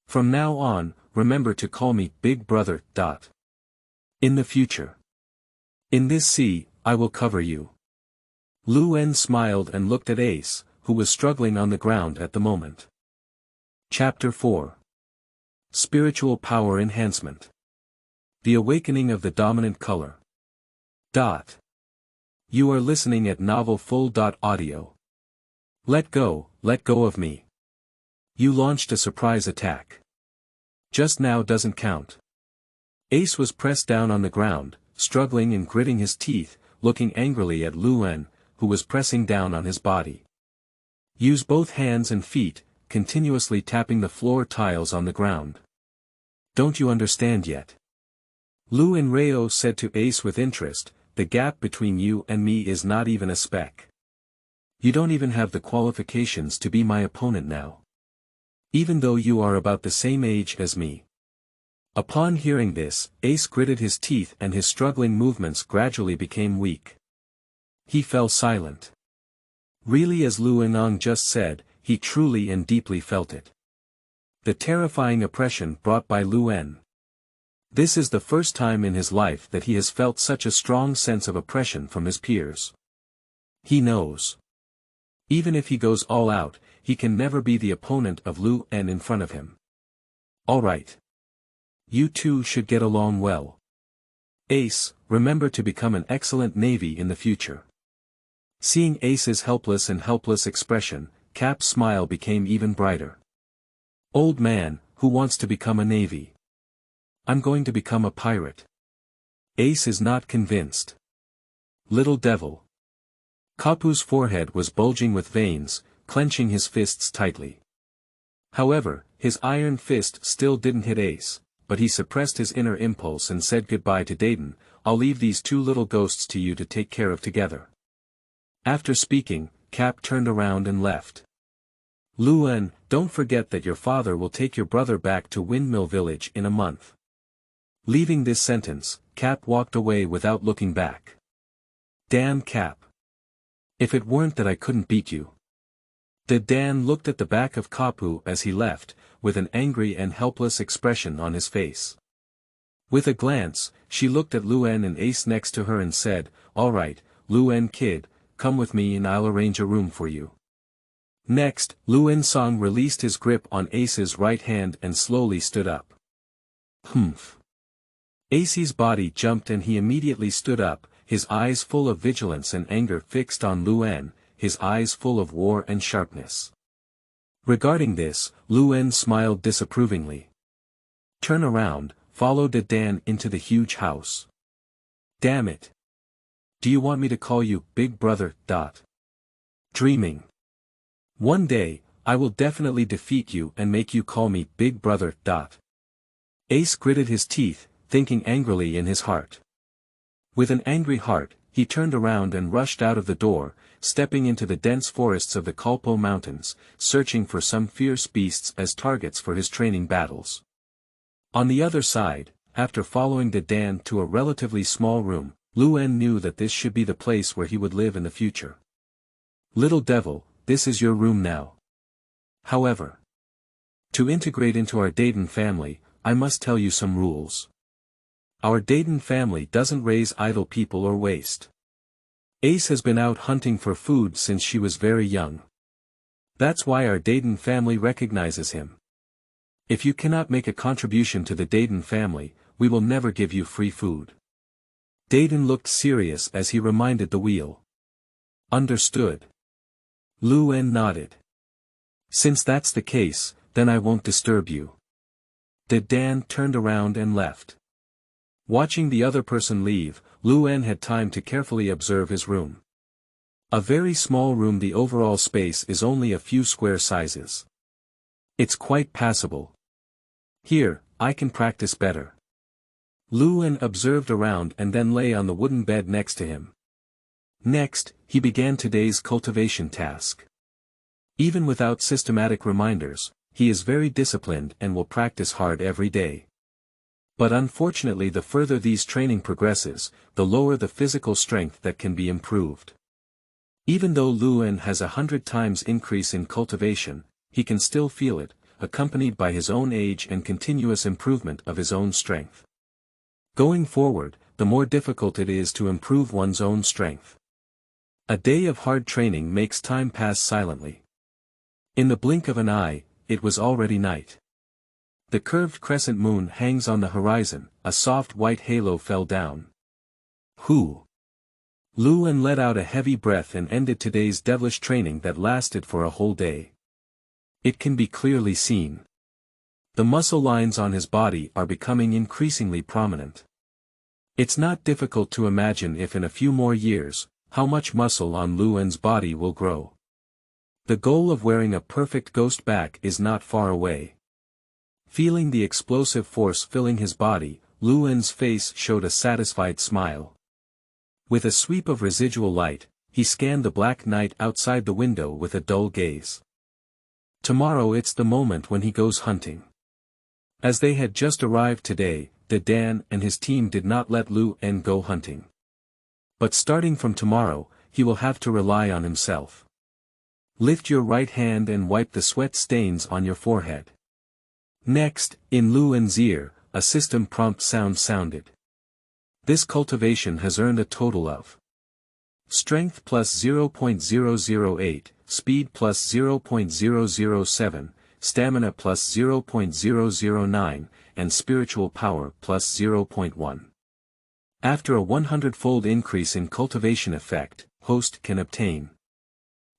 From now on, remember to call me Big Brother. In the future. In this sea, I will cover you. Lu En smiled and looked at Ace, who was struggling on the ground at the moment. Chapter 4. Spiritual Power Enhancement. The Awakening of the Dominant Color. You are listening at Novel Full. Audio. Let go of me. You launched a surprise attack. Just now doesn't count. Ace was pressed down on the ground, struggling and gritting his teeth, looking angrily at Lu En, who was pressing down on his body. Use both hands and feet, continuously tapping the floor tiles on the ground. Don't you understand yet? Lu En Reo said to Ace with interest, the gap between you and me is not even a speck. You don't even have the qualifications to be my opponent now. Even though you are about the same age as me. Upon hearing this, Ace gritted his teeth and his struggling movements gradually became weak. He fell silent. Really, as Lu En just said, he truly and deeply felt it. The terrifying oppression brought by Lu En. This is the first time in his life that he has felt such a strong sense of oppression from his peers. He knows. Even if he goes all out, he can never be the opponent of Lu En in front of him. Alright. You two should get along well. Ace, remember to become an excellent navy in the future. Seeing Ace's helpless expression, Capp's smile became even brighter. Old man, who wants to become a navy? I'm going to become a pirate. Ace is not convinced. Little devil. Kapu's forehead was bulging with veins, clenching his fists tightly. However, his iron fist still didn't hit Ace, but he suppressed his inner impulse and said goodbye to Dadan. I'll leave these two little ghosts to you to take care of together. After speaking, Capp turned around and left. Lu En, don't forget that your father will take your brother back to Windmill Village in a month. Leaving this sentence, Capp walked away without looking back. Damn Capp. If it weren't that I couldn't beat you. Dan looked at the back of Kapu as he left, with an angry and helpless expression on his face. With a glance, she looked at Lu En and Ace next to her and said, Alright, Lu En kid, come with me and I'll arrange a room for you. Next, Lu En Song released his grip on Ace's right hand and slowly stood up. Humph. Ace's body jumped and he immediately stood up, his eyes full of vigilance and anger fixed on Lu En, his eyes full of war and sharpness. Regarding this, Lu En smiled disapprovingly. Turn around, follow Dan into the huge house. Damn it. Do you want me to call you Big Brother? Dreaming. One day, I will definitely defeat you and make you call me Big Brother. Ace gritted his teeth, thinking angrily in his heart. With an angry heart, he turned around and rushed out of the door, stepping into the dense forests of the Kalpo Mountains, searching for some fierce beasts as targets for his training battles. On the other side, after following Da Dan to a relatively small room, Lu knew that this should be the place where he would live in the future. Little devil, this is your room now. However, to integrate into our Dadan family, I must tell you some rules. Our Dadan family doesn't raise idle people or waste. Ace has been out hunting for food since she was very young. That's why our Dadan family recognizes him. If you cannot make a contribution to the Dadan family, we will never give you free food. Dadan looked serious as he reminded the wheel. Understood. Lu nodded. Since that's the case, then I won't disturb you. Da Dan turned around and left. Watching the other person leave, Lu had time to carefully observe his room. A very small room. The overall space is only a few square sizes. It's quite passable. Here, I can practice better. Lu observed around and then lay on the wooden bed next to him. Next, he began today's cultivation task. Even without systematic reminders, he is very disciplined and will practice hard every day. But unfortunately, the further these training progresses, the lower the physical strength that can be improved. Even though Lu has 100 times increase in cultivation, he can still feel it, accompanied by his own age and continuous improvement of his own strength. Going forward, the more difficult it is to improve one's own strength. A day of hard training makes time pass silently. In the blink of an eye, it was already night. The curved crescent moon hangs on the horizon, a soft white halo fell down. Whew! Lu let out a heavy breath and ended today's devilish training that lasted for a whole day. It can be clearly seen. The muscle lines on his body are becoming increasingly prominent. It's not difficult to imagine if in a few more years, how much muscle on Lu's body will grow. The goal of wearing a perfect ghost back is not far away. Feeling the explosive force filling his body, Lu's face showed a satisfied smile. With a sweep of residual light, he scanned the black night outside the window with a dull gaze. Tomorrow it's the moment when he goes hunting. As they had just arrived today, Da Dan and his team did not let Lu go hunting. But starting from tomorrow, he will have to rely on himself. Lift your right hand and wipe the sweat stains on your forehead. Next, in Lu's ear, a system prompt sound sounded. This cultivation has earned a total of strength plus 0.008, speed plus 0.007, stamina plus 0.009, and spiritual power plus 0.1. After a 100-fold increase in cultivation effect, host can obtain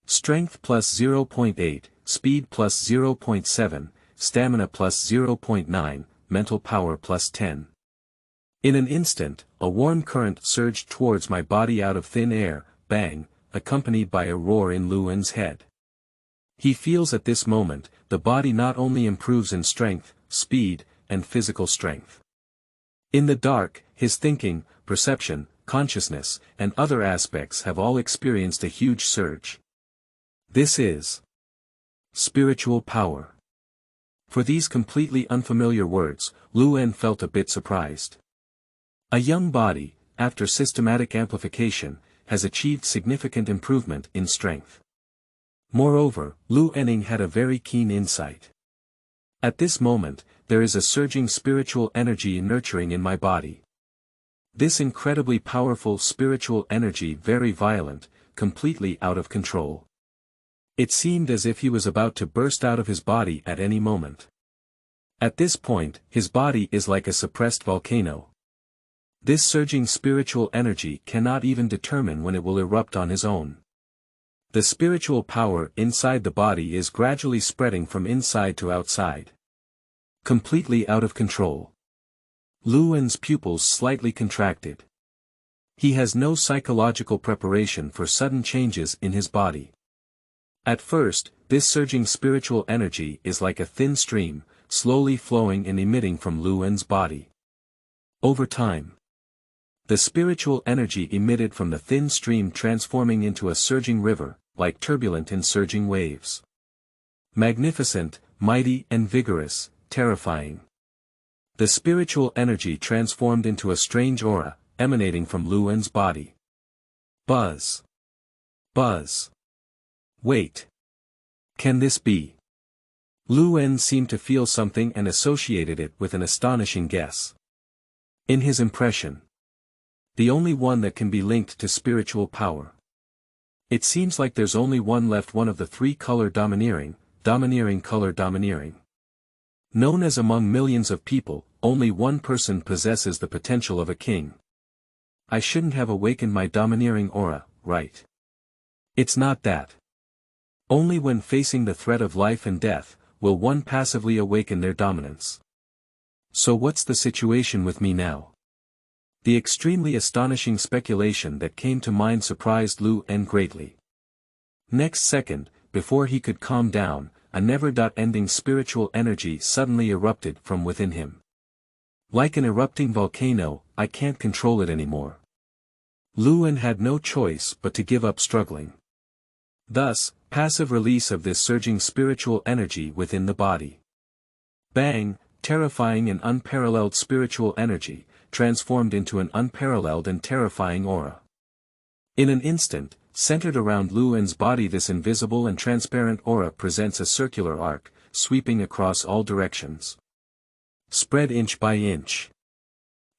strength plus 0.8, speed plus 0.7, stamina plus 0.9, mental power plus 10. In an instant, a warm current surged towards my body out of thin air, bang, accompanied by a roar in Lu's head. He feels at this moment, the body not only improves in strength, speed, and physical strength. In the dark, his thinking, perception, consciousness, and other aspects have all experienced a huge surge. This is spiritual power. For these completely unfamiliar words, Lu felt a bit surprised. A young body, after systematic amplification, has achieved significant improvement in strength. Moreover, Lu had a very keen insight. At this moment, there is a surging spiritual energy nurturing in my body. This incredibly powerful spiritual energy, very violent, completely out of control. It seemed as if he was about to burst out of his body at any moment. At this point, his body is like a suppressed volcano. This surging spiritual energy cannot even determine when it will erupt on his own. The spiritual power inside the body is gradually spreading from inside to outside. Completely out of control. Lu's pupils slightly contracted. He has no psychological preparation for sudden changes in his body. At first, this surging spiritual energy is like a thin stream, slowly flowing and emitting from Luen's body. Over time, the spiritual energy emitted from the thin stream transforming into a surging river, like turbulent and surging waves. Magnificent, mighty and vigorous, terrifying. The spiritual energy transformed into a strange aura, emanating from Luen's body. Buzz. Buzz. Wait. Can this be? Luen seemed to feel something and associated it with an astonishing guess. In his impression, the only one that can be linked to spiritual power. It seems like there's only one left, one of the three color domineering color domineering. Known as among millions of people, only one person possesses the potential of a king. I shouldn't have awakened my domineering aura, right? It's not that. Only when facing the threat of life and death, will one passively awaken their dominance. So what's the situation with me now? The extremely astonishing speculation that came to mind surprised Luen greatly. Next second, before he could calm down, a never-ending spiritual energy suddenly erupted from within him. Like an erupting volcano, I can't control it anymore. Luen had no choice but to give up struggling. Thus, passive release of this surging spiritual energy within the body. Bang, terrifying and unparalleled spiritual energy, transformed into an unparalleled and terrifying aura. In an instant, centered around Luen's body, this invisible and transparent aura presents a circular arc, sweeping across all directions. Spread inch by inch.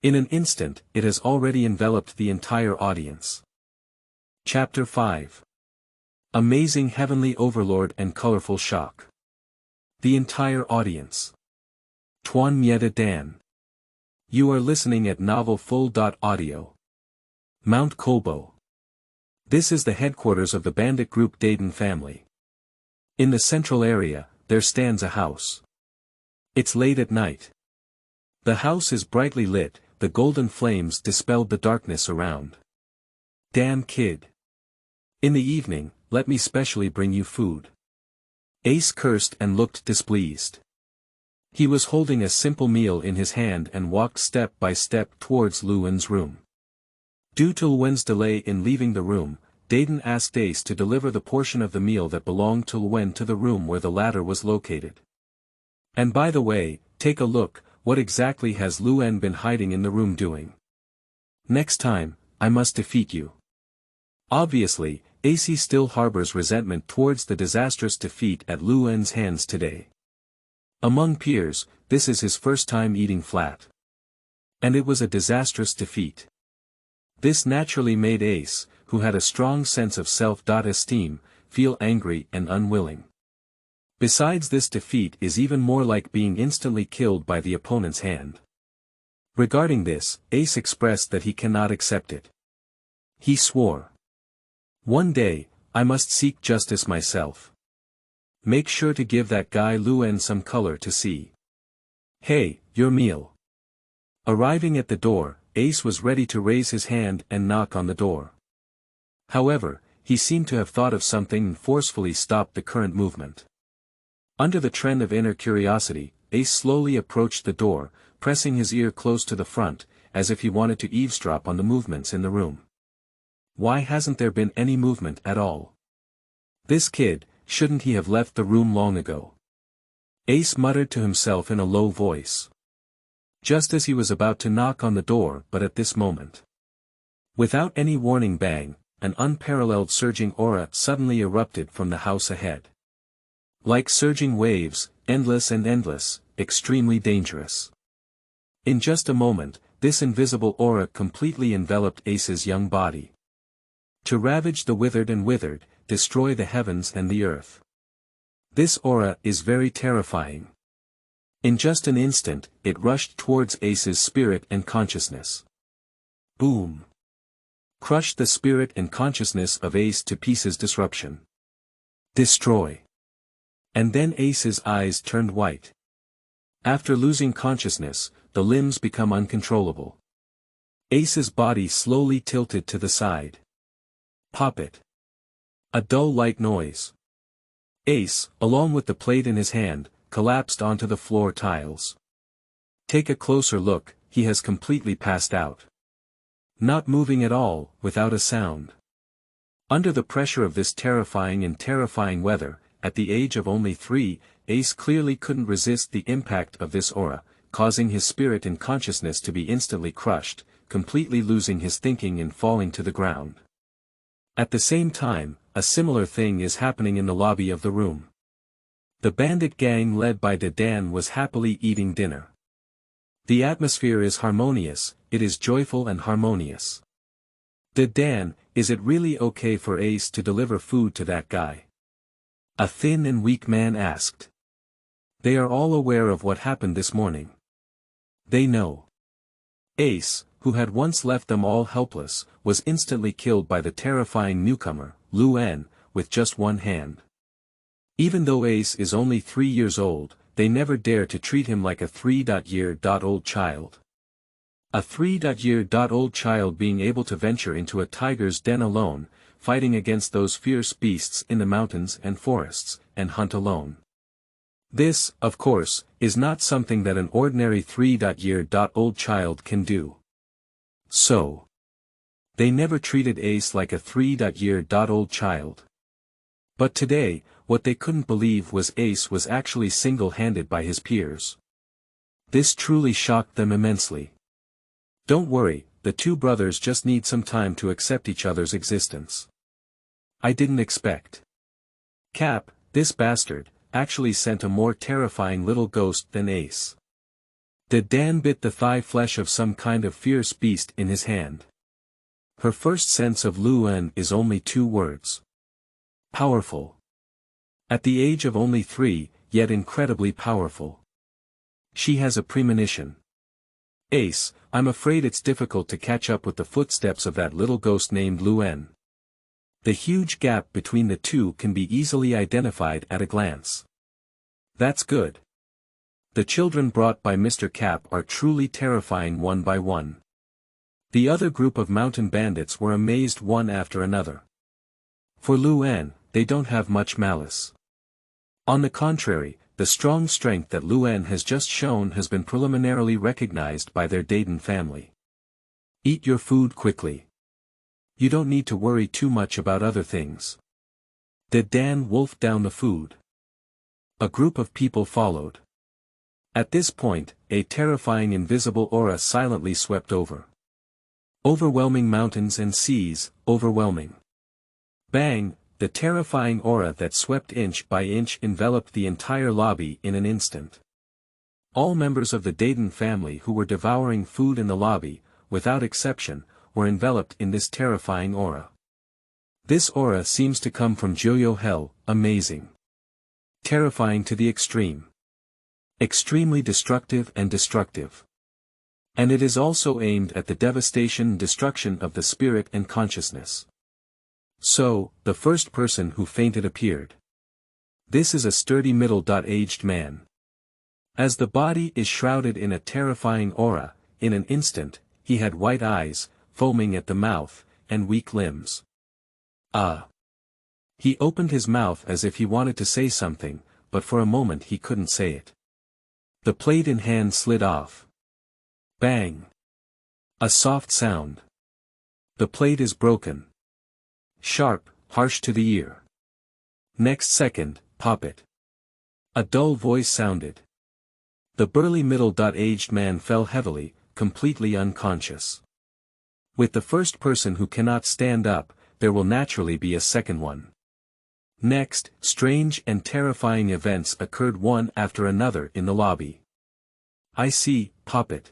In an instant, it has already enveloped the entire audience. Chapter 5. Amazing Heavenly Overlord and Colorful Shock. The entire audience. Tuan Mie Da Dan. You are listening at Novel Full.audio. Mount Kolbo. This is the headquarters of the bandit group Dadan family. In the central area, there stands a house. It's late at night. The house is brightly lit, the golden flames dispelled the darkness around. Damn kid. In the evening, let me specially bring you food. Ace cursed and looked displeased. He was holding a simple meal in his hand and walked step by step towards Luen's room. Due to Luen's delay in leaving the room, Dadan asked Ace to deliver the portion of the meal that belonged to Luen to the room where the latter was located. And by the way, take a look, what exactly has Luen been hiding in the room doing? Next time, I must defeat you. Obviously, Ace still harbors resentment towards the disastrous defeat at Luen's hands today. Among peers, this is his first time eating flat. And it was a disastrous defeat. This naturally made Ace, who had a strong sense of self-esteem, feel angry and unwilling. Besides, this defeat is even more like being instantly killed by the opponent's hand. Regarding this, Ace expressed that he cannot accept it. He swore. One day, I must seek justice myself. Make sure to give that guy Luen some color to see. Hey, your meal. Arriving at the door, Ace was ready to raise his hand and knock on the door. However, he seemed to have thought of something and forcefully stopped the current movement. Under the trend of inner curiosity, Ace slowly approached the door, pressing his ear close to the front, as if he wanted to eavesdrop on the movements in the room. Why hasn't there been any movement at all? This kid, shouldn't he have left the room long ago? Ace muttered to himself in a low voice. Just as he was about to knock on the door, but at this moment, without any warning, bang, an unparalleled surging aura suddenly erupted from the house ahead. Like surging waves, endless and endless, extremely dangerous. In just a moment, this invisible aura completely enveloped Ace's young body. To ravage the withered and withered, destroy the heavens and the earth. This aura is very terrifying. In just an instant, it rushed towards Ace's spirit and consciousness. Boom! Crushed the spirit and consciousness of Ace to pieces. Disruption. Destroy. And then Ace's eyes turned white. After losing consciousness, the limbs become uncontrollable. Ace's body slowly tilted to the side. Pop it. A dull light noise. Ace, along with the plate in his hand, collapsed onto the floor tiles. Take a closer look, he has completely passed out. Not moving at all, without a sound. Under the pressure of this terrifying weather, at the age of only 3, Ace clearly couldn't resist the impact of this aura, causing his spirit and consciousness to be instantly crushed, completely losing his thinking and falling to the ground. At the same time, a similar thing is happening in the lobby of the room. The bandit gang led by Da Dan was happily eating dinner. The atmosphere is harmonious, it is joyful and harmonious. Da Dan, is it really okay for Ace to deliver food to that guy? A thin and weak man asked. They are all aware of what happened this morning. They know. Ace, who had once left them all helpless, was instantly killed by the terrifying newcomer, Lu En, with just one hand. Even though Ace is only 3 years old, they never dare to treat him like a 3-year-old child. A 3-year-old child being able to venture into a tiger's den alone, fighting against those fierce beasts in the mountains and forests, and hunt alone. This, of course, is not something that an ordinary 3-year-old child can do. So, they never treated Ace like a 3-year-old child. But today, what they couldn't believe was Ace was actually single-handed by his peers. This truly shocked them immensely. Don't worry, the two brothers just need some time to accept each other's existence. I didn't expect. Capp, this bastard, actually sent a more terrifying little ghost than Ace. Da Dan bit the thigh flesh of some kind of fierce beast in his hand. Her first sense of Lu En is only 2 words. Powerful. At the age of only 3, yet incredibly powerful. She has a premonition. Ace, I'm afraid it's difficult to catch up with the footsteps of that little ghost named Lu En. The huge gap between the two can be easily identified at a glance. That's good. The children brought by Mr. Capp are truly terrifying one by one. The other group of mountain bandits were amazed one after another. For Lu En, they don't have much malice. On the contrary, the strong strength that Lu En has just shown has been preliminarily recognized by their Da Dan family. Eat your food quickly. You don't need to worry too much about other things. Da Dan wolfed down the food. A group of people followed. At this point, a terrifying invisible aura silently swept over. Overwhelming mountains and seas, overwhelming. Bang, the terrifying aura that swept inch by inch enveloped the entire lobby in an instant. All members of the Da Dan family who were devouring food in the lobby, without exception, were enveloped in this terrifying aura. This aura seems to come from Joyo Hell, amazing. Terrifying to the extreme. Extremely destructive and destructive. And it is also aimed at the devastation and destruction of the spirit and consciousness. So, the first person who fainted appeared. This is a sturdy middle-aged man. As the body is shrouded in a terrifying aura, in an instant, he had white eyes, foaming at the mouth, and weak limbs. He opened his mouth as if he wanted to say something, but for a moment he couldn't say it. The plate in hand slid off. Bang! A soft sound. The plate is broken. Sharp, harsh to the ear. Next second, pop it. A dull voice sounded. The burly middle-aged man fell heavily, completely unconscious. With the first person who cannot stand up, there will naturally be a second one. Next, strange and terrifying events occurred one after another in the lobby. I see, pop it.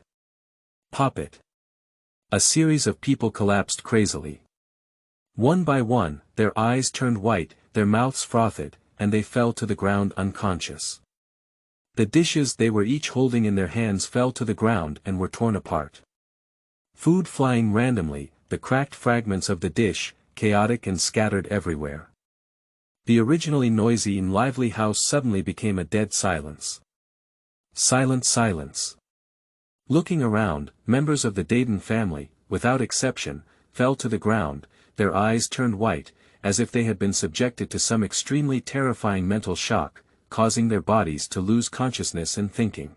Pop it. A series of people collapsed crazily. One by one, their eyes turned white, their mouths frothed, and they fell to the ground unconscious. The dishes they were each holding in their hands fell to the ground and were torn apart. Food flying randomly, the cracked fragments of the dish, chaotic and scattered everywhere. The originally noisy and lively house suddenly became a dead silence. Silent silence. Looking around, members of the Da Dan family, without exception, fell to the ground, their eyes turned white, as if they had been subjected to some extremely terrifying mental shock, causing their bodies to lose consciousness and thinking.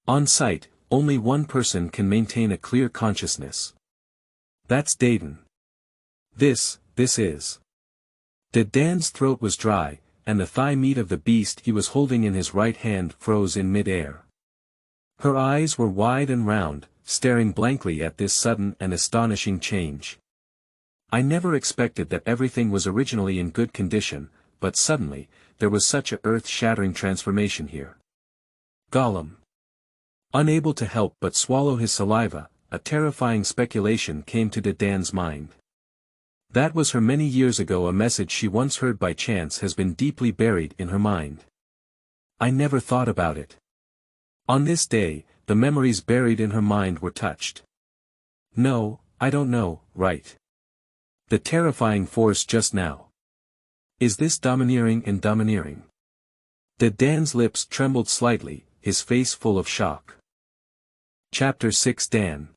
On sight, only one person can maintain a clear consciousness. That's Dadan. This is. Da Dan's throat was dry, and the thigh meat of the beast he was holding in his right hand froze in mid-air. Her eyes were wide and round, staring blankly at this sudden and astonishing change. I never expected that everything was originally in good condition, but suddenly, there was such a earth-shattering transformation here. Gollum. Unable to help but swallow his saliva, a terrifying speculation came to Da Dan's mind. That was her many years ago. A message she once heard by chance has been deeply buried in her mind. I never thought about it. On this day, the memories buried in her mind were touched. No, I don't know, right? The terrifying force just now. Is this domineering and domineering? Da Dan's lips trembled slightly, his face full of shock. Chapter 6 Dan.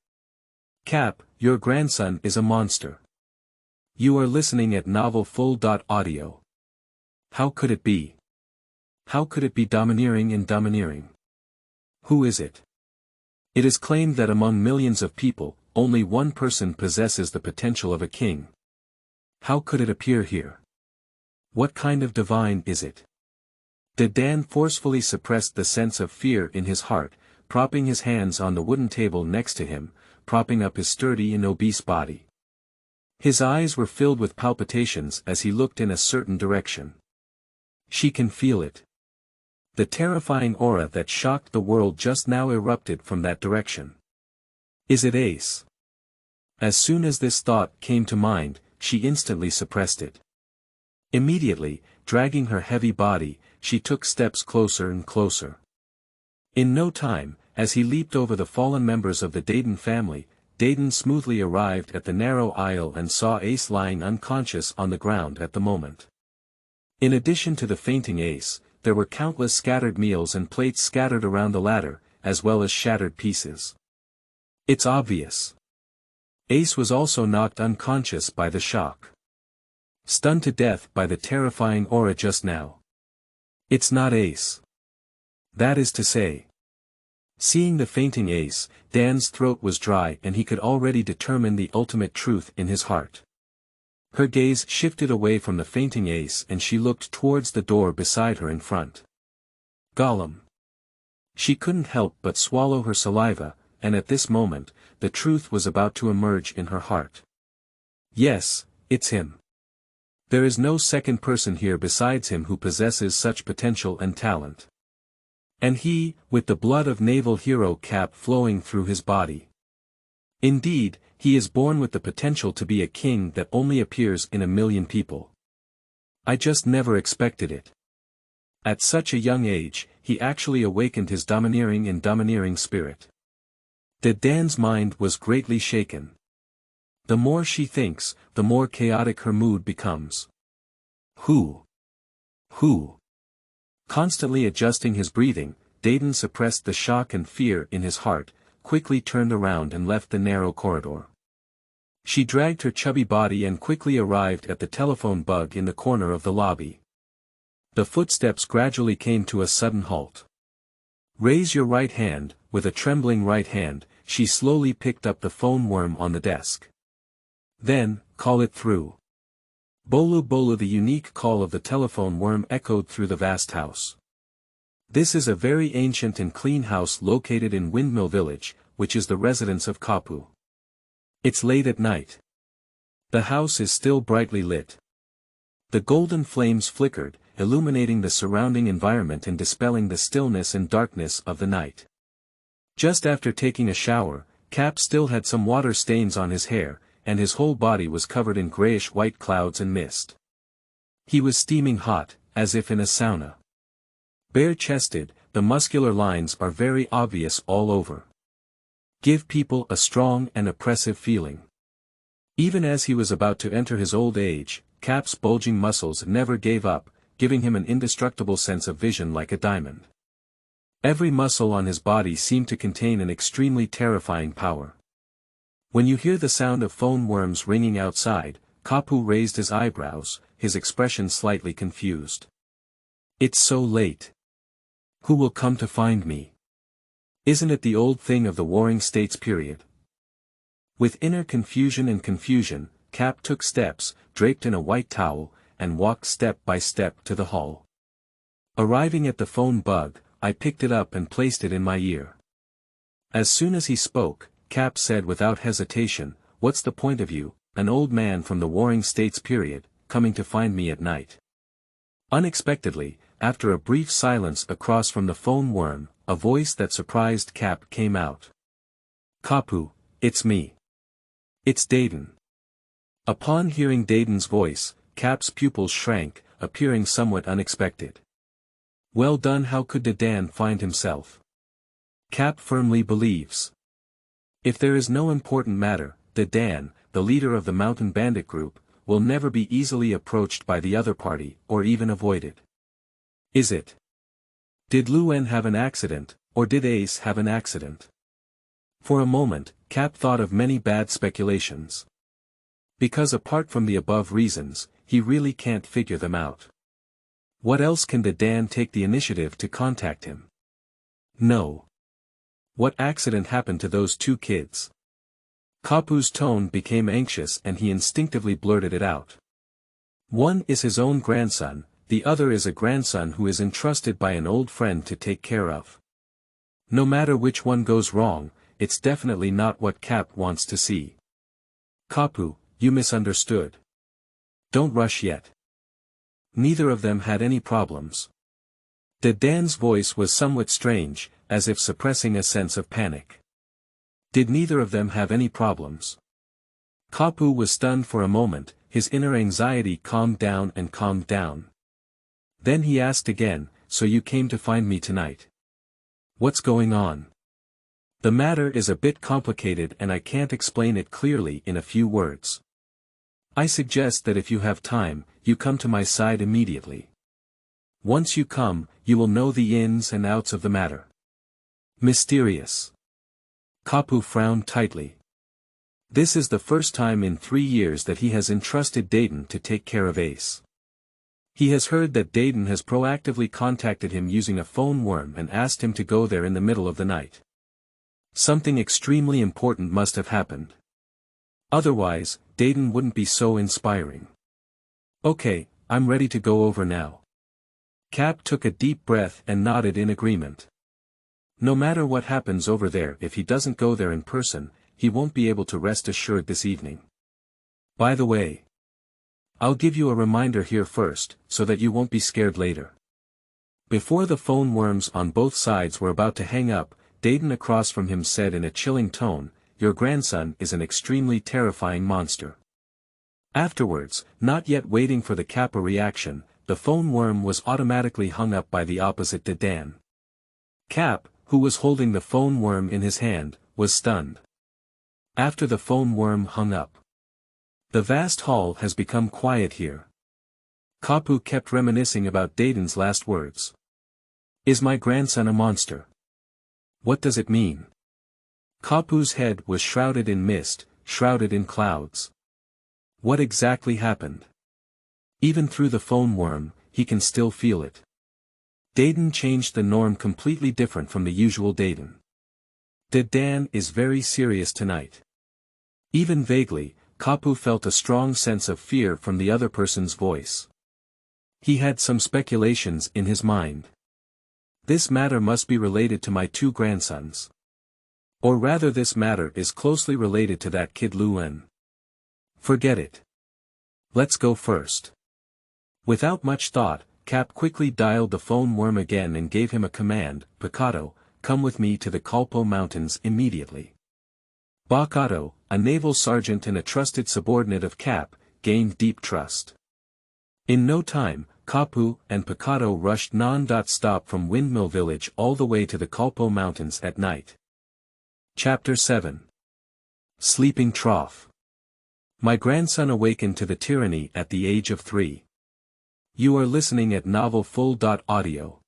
Capp, your grandson is a monster. You are listening at novel.audio. How could it be? How could it be domineering and domineering? Who is it? It is claimed that among millions of people, only one person possesses the potential of a king. How could it appear here? What kind of divine is it? Da Dan forcefully suppressed the sense of fear in his heart, propping his hands on the wooden table next to him, propping up his sturdy and obese body. His eyes were filled with palpitations as he looked in a certain direction. She can feel it. The terrifying aura that shocked the world just now erupted from that direction. Is it Ace? As soon as this thought came to mind, she instantly suppressed it. Immediately, dragging her heavy body, she took steps closer and closer. In no time, as he leaped over the fallen members of the Dadan family, Dadan smoothly arrived at the narrow aisle and saw Ace lying unconscious on the ground at the moment. In addition to the fainting Ace, there were countless scattered meals and plates scattered around the ladder, as well as shattered pieces. It's obvious. Ace was also knocked unconscious by the shock. Stunned to death by the terrifying aura just now. It's not Ace. That is to say. Seeing the fainting Ace, Dan's throat was dry and he could already determine the ultimate truth in his heart. Her gaze shifted away from the fainting Ace and she looked towards the door beside her in front. Gollum. She couldn't help but swallow her saliva, and at this moment, the truth was about to emerge in her heart. Yes, it's him. There is no second person here besides him who possesses such potential and talent. And he, with the blood of naval hero Capp flowing through his body. Indeed, he is born with the potential to be a king that only appears in a million people. I just never expected it. At such a young age, he actually awakened his domineering and domineering spirit. Da Dan's mind was greatly shaken. The more she thinks, the more chaotic her mood becomes. Who? Constantly adjusting his breathing, Dadan suppressed the shock and fear in his heart, quickly turned around and left the narrow corridor. She dragged her chubby body and quickly arrived at the telephone bug in the corner of the lobby. The footsteps gradually came to a sudden halt. Raise your right hand. With a trembling right hand, she slowly picked up the phone worm on the desk. Then, call it through. Bolu bolu, the unique call of the telephone worm echoed through the vast house. This is a very ancient and clean house located in Windmill Village, which is the residence of Kapu. It's late at night. The house is still brightly lit. The golden flames flickered, illuminating the surrounding environment and dispelling the stillness and darkness of the night. Just after taking a shower, Capp still had some water stains on his hair, and his whole body was covered in grayish-white clouds and mist. He was steaming hot, as if in a sauna. Bare-chested, the muscular lines are very obvious all over. Give people a strong and oppressive feeling. Even as he was about to enter his old age, Capp's bulging muscles never gave up, giving him an indestructible sense of vision like a diamond. Every muscle on his body seemed to contain an extremely terrifying power. When you hear the sound of phone worms ringing outside, Kapu raised his eyebrows, his expression slightly confused. It's so late. Who will come to find me? Isn't it the old thing of the Warring States period? With inner confusion and confusion, Capp took steps, draped in a white towel, and walked step by step to the hall. Arriving at the phone bug, I picked it up and placed it in my ear. As soon as he spoke, Capp said without hesitation, "What's the point of you, an old man from the Warring States period, coming to find me at night?" Unexpectedly, after a brief silence across from the phone worm, a voice that surprised Capp came out. "Kapu, it's me. It's Dadan." Upon hearing Dadan's voice, Capp's pupils shrank, appearing somewhat unexpected. Well done. How could Dadan find himself? Capp firmly believes. If there is no important matter, Dadan, the leader of the mountain bandit group, will never be easily approached by the other party, or even avoided. Is it? Did Luen have an accident, or did Ace have an accident? For a moment, Capp thought of many bad speculations. Because apart from the above reasons, he really can't figure them out. What else can Dadan take the initiative to contact him? No. What accident happened to those two kids? Kapu's tone became anxious and he instinctively blurted it out. One is his own grandson, the other is a grandson who is entrusted by an old friend to take care of. No matter which one goes wrong, it's definitely not what Capp wants to see. Kapu, you misunderstood. Don't rush yet. Neither of them had any problems. Dadan's voice was somewhat strange, as if suppressing a sense of panic. Did neither of them have any problems? Kapu was stunned for a moment, his inner anxiety calmed down and calmed down. Then he asked again, "So you came to find me tonight? What's going on?" The matter is a bit complicated and I can't explain it clearly in a few words. I suggest that if you have time, you come to my side immediately. Once you come, you will know the ins and outs of the matter. Mysterious. Kapu frowned tightly. This is the first time in 3 years that he has entrusted Dadan to take care of Ace. He has heard that Dadan has proactively contacted him using a phone worm and asked him to go there in the middle of the night. Something extremely important must have happened. Otherwise, Dadan wouldn't be so inspiring. Okay, I'm ready to go over now. Capp took a deep breath and nodded in agreement. No matter what happens over there, if he doesn't go there in person, he won't be able to rest assured this evening. By the way, I'll give you a reminder here first, so that you won't be scared later. Before the phone worms on both sides were about to hang up, Dadan across from him said in a chilling tone, "Your grandson is an extremely terrifying monster." Afterwards, not yet waiting for the Kappa reaction, the phone worm was automatically hung up by the opposite Dadan. Capp, who was holding the phone worm in his hand, was stunned. After the phone worm hung up, the vast hall has become quiet here. Kapu kept reminiscing about Dadan's last words. Is my grandson a monster? What does it mean? Kapu's head was shrouded in mist, shrouded in clouds. What exactly happened? Even through the phone worm, he can still feel it. Dadan changed the norm, completely different from the usual Dadan. Dadan is very serious tonight. Even vaguely, Kapu felt a strong sense of fear from the other person's voice. He had some speculations in his mind. This matter must be related to my two grandsons. Or rather, this matter is closely related to that kid Luen. Forget it. Let's go first. Without much thought, Capp quickly dialed the phone worm again and gave him a command, "Bakato, come with me to the Kalpo Mountains immediately." Bakato, a naval sergeant and a trusted subordinate of Capp, gained deep trust. In no time, Kapu and Bakato rushed non-stop from Windmill Village all the way to the Kalpo Mountains at night. Chapter 7. Sleeping Trough. My grandson awakened to the tyranny at the age of 3. You are listening at Novel Full.audio.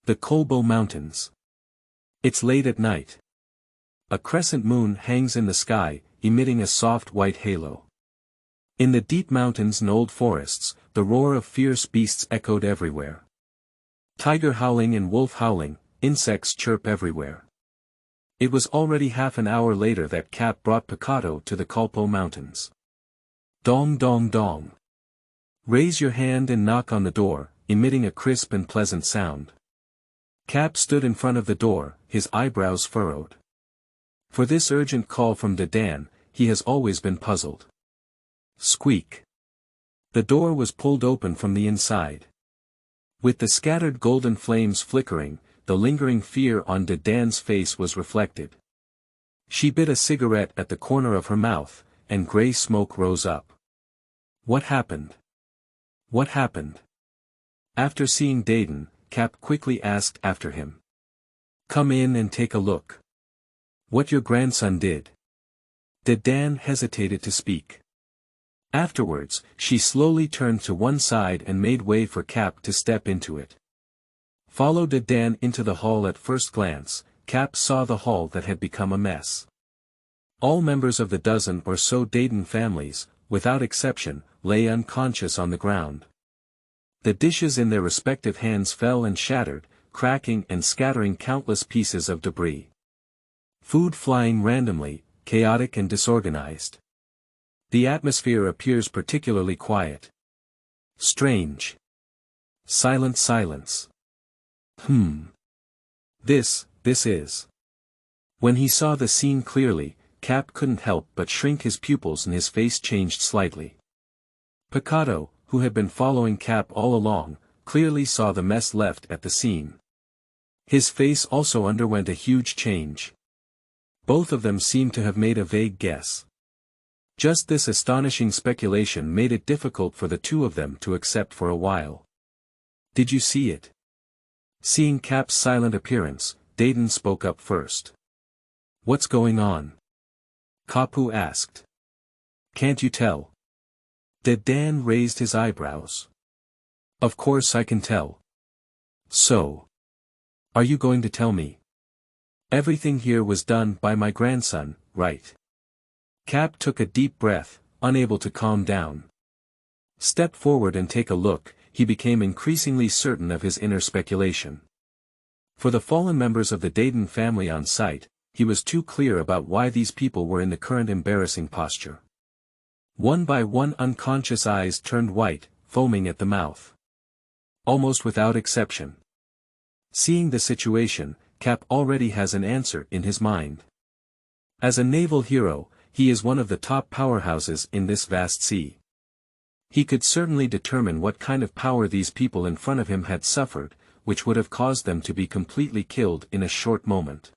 The Kalpo Mountains. It's late at night. A crescent moon hangs in the sky, emitting a soft white halo. In the deep mountains and old forests, the roar of fierce beasts echoed everywhere. Tiger howling and wolf howling, insects chirp everywhere. It was already half an hour later that Capp brought Picado to the Culpo Mountains. Dong dong dong. Raise your hand and knock on the door, emitting a crisp and pleasant sound. Capp stood in front of the door, his eyebrows furrowed. For this urgent call from Da Dan, he has always been puzzled. Squeak. The door was pulled open from the inside. With the scattered golden flames flickering, the lingering fear on Da Dan's face was reflected. She bit a cigarette at the corner of her mouth, and grey smoke rose up. What happened? What happened? After seeing Dadan, Capp quickly asked after him. Come in and take a look. What your grandson did. Da Dan hesitated to speak. Afterwards, she slowly turned to one side and made way for Capp to step into it. Followed Da Dan into the hall. At first glance, Capp saw the hall that had become a mess. All members of the dozen or so Dadan families, without exception, lay unconscious on the ground. The dishes in their respective hands fell and shattered, cracking and scattering countless pieces of debris. Food flying randomly, chaotic and disorganized. The atmosphere appears particularly quiet. Strange. Silent silence. This is. When he saw the scene clearly, Capp couldn't help but shrink his pupils and his face changed slightly. Picado, who had been following Capp all along, clearly saw the mess left at the scene. His face also underwent a huge change. Both of them seemed to have made a vague guess. Just this astonishing speculation made it difficult for the two of them to accept for a while. Did you see it? Seeing Capp's silent appearance, Dadan spoke up first. What's going on? Kapu asked. Can't you tell? Da Dan raised his eyebrows. Of course I can tell. So. Are you going to tell me? Everything here was done by my grandson, right? Capp took a deep breath, unable to calm down. Step forward and take a look, he became increasingly certain of his inner speculation. For the fallen members of the Dadan family on sight, he was too clear about why these people were in the current embarrassing posture. One by one unconscious eyes turned white, foaming at the mouth. Almost without exception. Seeing the situation, Capp already has an answer in his mind. As a naval hero, he is one of the top powerhouses in this vast sea. He could certainly determine what kind of power these people in front of him had suffered, which would have caused them to be completely killed in a short moment.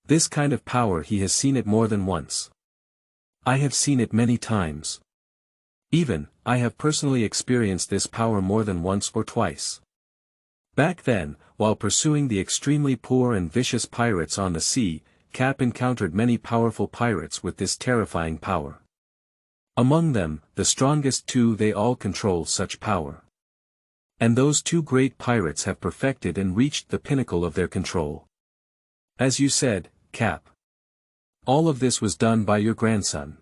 This kind of power he has seen it more than once. I have seen it many times. Even, I have personally experienced this power more than once or twice. Back then, while pursuing the extremely poor and vicious pirates on the sea, Capp encountered many powerful pirates with this terrifying power. Among them, the strongest two, they all control such power. And those two great pirates have perfected and reached the pinnacle of their control. As you said, Capp. All of this was done by your grandson.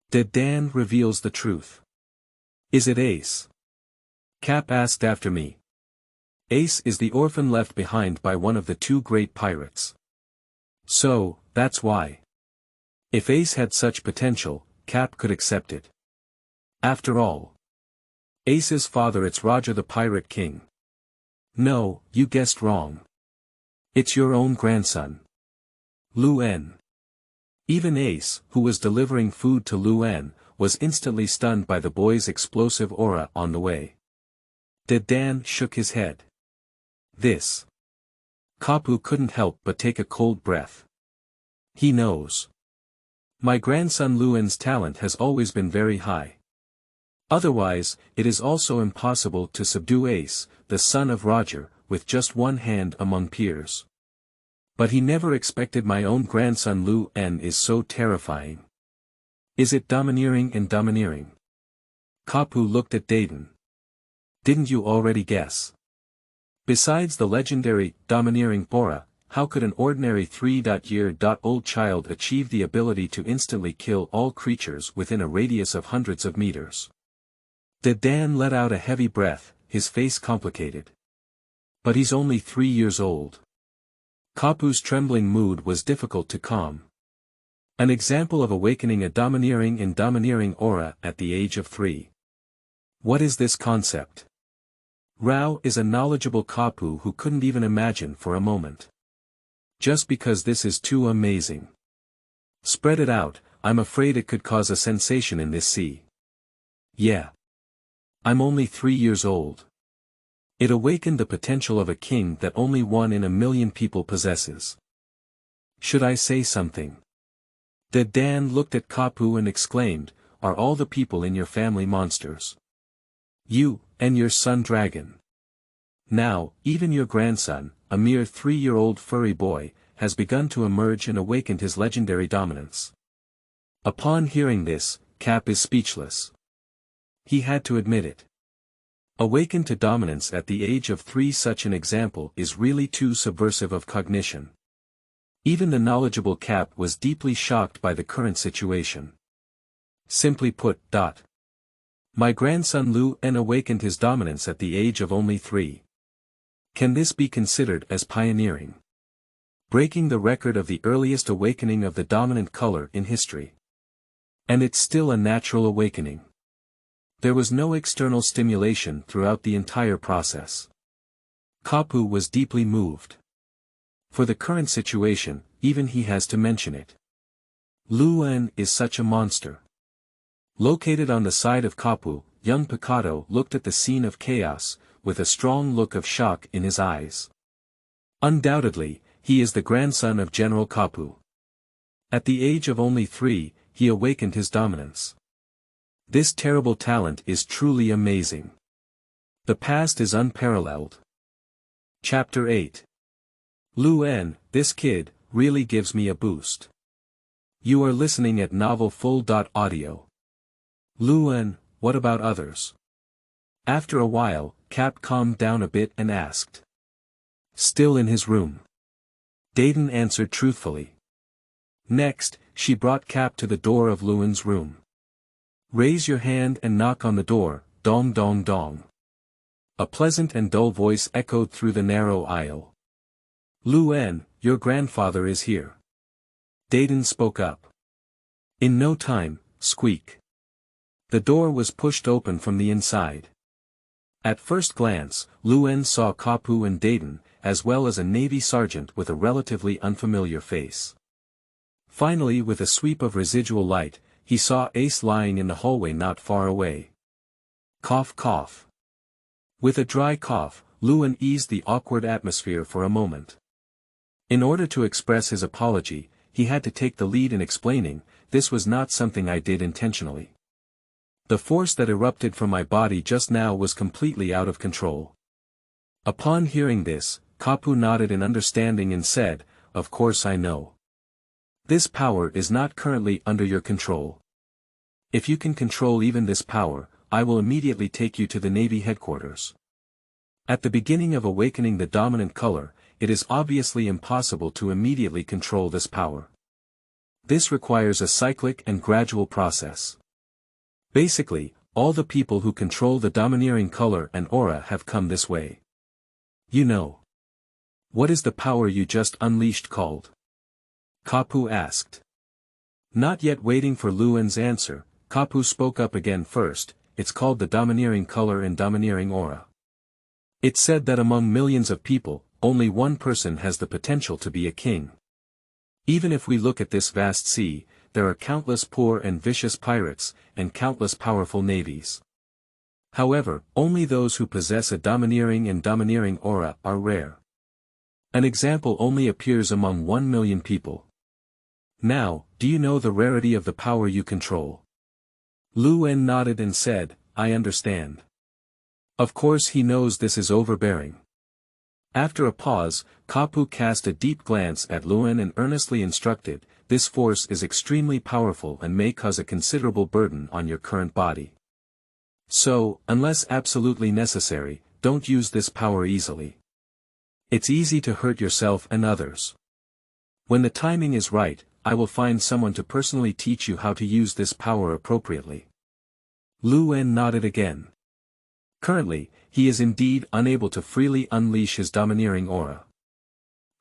Da Dan reveals the truth. Is it Ace? Capp asked after me. Ace is the orphan left behind by one of the two great pirates. So, that's why. If Ace had such potential, Capp could accept it. After all. Ace's father, it's Roger the Pirate King. No, you guessed wrong. It's your own grandson. Luen. Even Ace, who was delivering food to Luen, was instantly stunned by the boy's explosive aura on the way. Da Dan shook his head. This. Kapu couldn't help but take a cold breath. He knows. My grandson Luen's talent has always been very high. Otherwise, it is also impossible to subdue Ace, the son of Roger, with just one hand among peers. But he never expected my own grandson Luen is so terrifying. Is it domineering and domineering? Kapu looked at Dadan. Didn't you already guess? Besides the legendary, domineering aura, how could an ordinary 3-year-old child achieve the ability to instantly kill all creatures within a radius of hundreds of meters? Da Dan let out a heavy breath, his face complicated. But he's only 3 years old. Kapu's trembling mood was difficult to calm. An example of awakening a domineering aura at the age of 3. What is this concept? Rao is a knowledgeable Kapu who couldn't even imagine for a moment. Just because this is too amazing. Spread it out, I'm afraid it could cause a sensation in this sea. Yeah. I'm only 3 years old. It awakened the potential of a king that only 1 in a million people possesses. Should I say something? Da Dan looked at Kapu and exclaimed, "Are all the people in your family monsters? You, and your son dragon. Now, even your grandson, a mere 3-year-old furry boy, has begun to emerge and awakened his legendary dominance." Upon hearing this, Capp is speechless. He had to admit it. Awakened to dominance at the age of 3, such an example is really too subversive of cognition. Even the knowledgeable Capp was deeply shocked by the current situation. Simply put, My grandson Lu En awakened his dominance at the age of only 3. Can this be considered as pioneering? Breaking the record of the earliest awakening of the dominant color in history. And it's still a natural awakening. There was no external stimulation throughout the entire process. Kapu was deeply moved. For the current situation, even he has to mention it. Lu En is such a monster. Located on the side of Kapu, young Picado looked at the scene of chaos, with a strong look of shock in his eyes. Undoubtedly, he is the grandson of General Kapu. At the age of only 3, he awakened his dominance. This terrible talent is truly amazing. The past is unparalleled. Chapter 8. Lu En, this kid, really gives me a boost. You are listening at novelfull.audio. Lu En, what about others? After a while, Capp calmed down a bit and asked. Still in his room. Dadan answered truthfully. Next, she brought Capp to the door of Lu En's room. Raise your hand and knock on the door, dong dong dong. A pleasant and dull voice echoed through the narrow aisle. Lu En, your grandfather is here. Dadan spoke up. In no time, squeak. The door was pushed open from the inside. At first glance, Lu En saw Kapu and Dadan, as well as a Navy sergeant with a relatively unfamiliar face. Finally, with a sweep of residual light, he saw Ace lying in the hallway not far away. Cough cough. With a dry cough, Lu En eased the awkward atmosphere for a moment. In order to express his apology, he had to take the lead in explaining, this was not something I did intentionally. The force that erupted from my body just now was completely out of control. Upon hearing this, Kapu nodded in understanding and said, of course I know. This power is not currently under your control. If you can control even this power, I will immediately take you to the Navy headquarters. At the beginning of awakening the dominant color, it is obviously impossible to immediately control this power. This requires a cyclic and gradual process. Basically, all the people who control the domineering color and aura have come this way. You know. What is the power you just unleashed called? Kapu asked. Not yet waiting for Lu En's answer, Kapu spoke up again first, it's called the domineering color and domineering aura. It's said that among millions of people, only one person has the potential to be a king. Even if we look at this vast sea, there are countless poor and vicious pirates, and countless powerful navies. However, only those who possess a domineering aura are rare. An example only appears among 1 million people. Now, do you know the rarity of the power you control? Lu En nodded and said, I understand. Of course he knows this is overbearing. After a pause, Kapu cast a deep glance at Lu En and earnestly instructed, this force is extremely powerful and may cause a considerable burden on your current body. So, unless absolutely necessary, don't use this power easily. It's easy to hurt yourself and others. When the timing is right, I will find someone to personally teach you how to use this power appropriately. Lu En nodded again. Currently, he is indeed unable to freely unleash his domineering aura.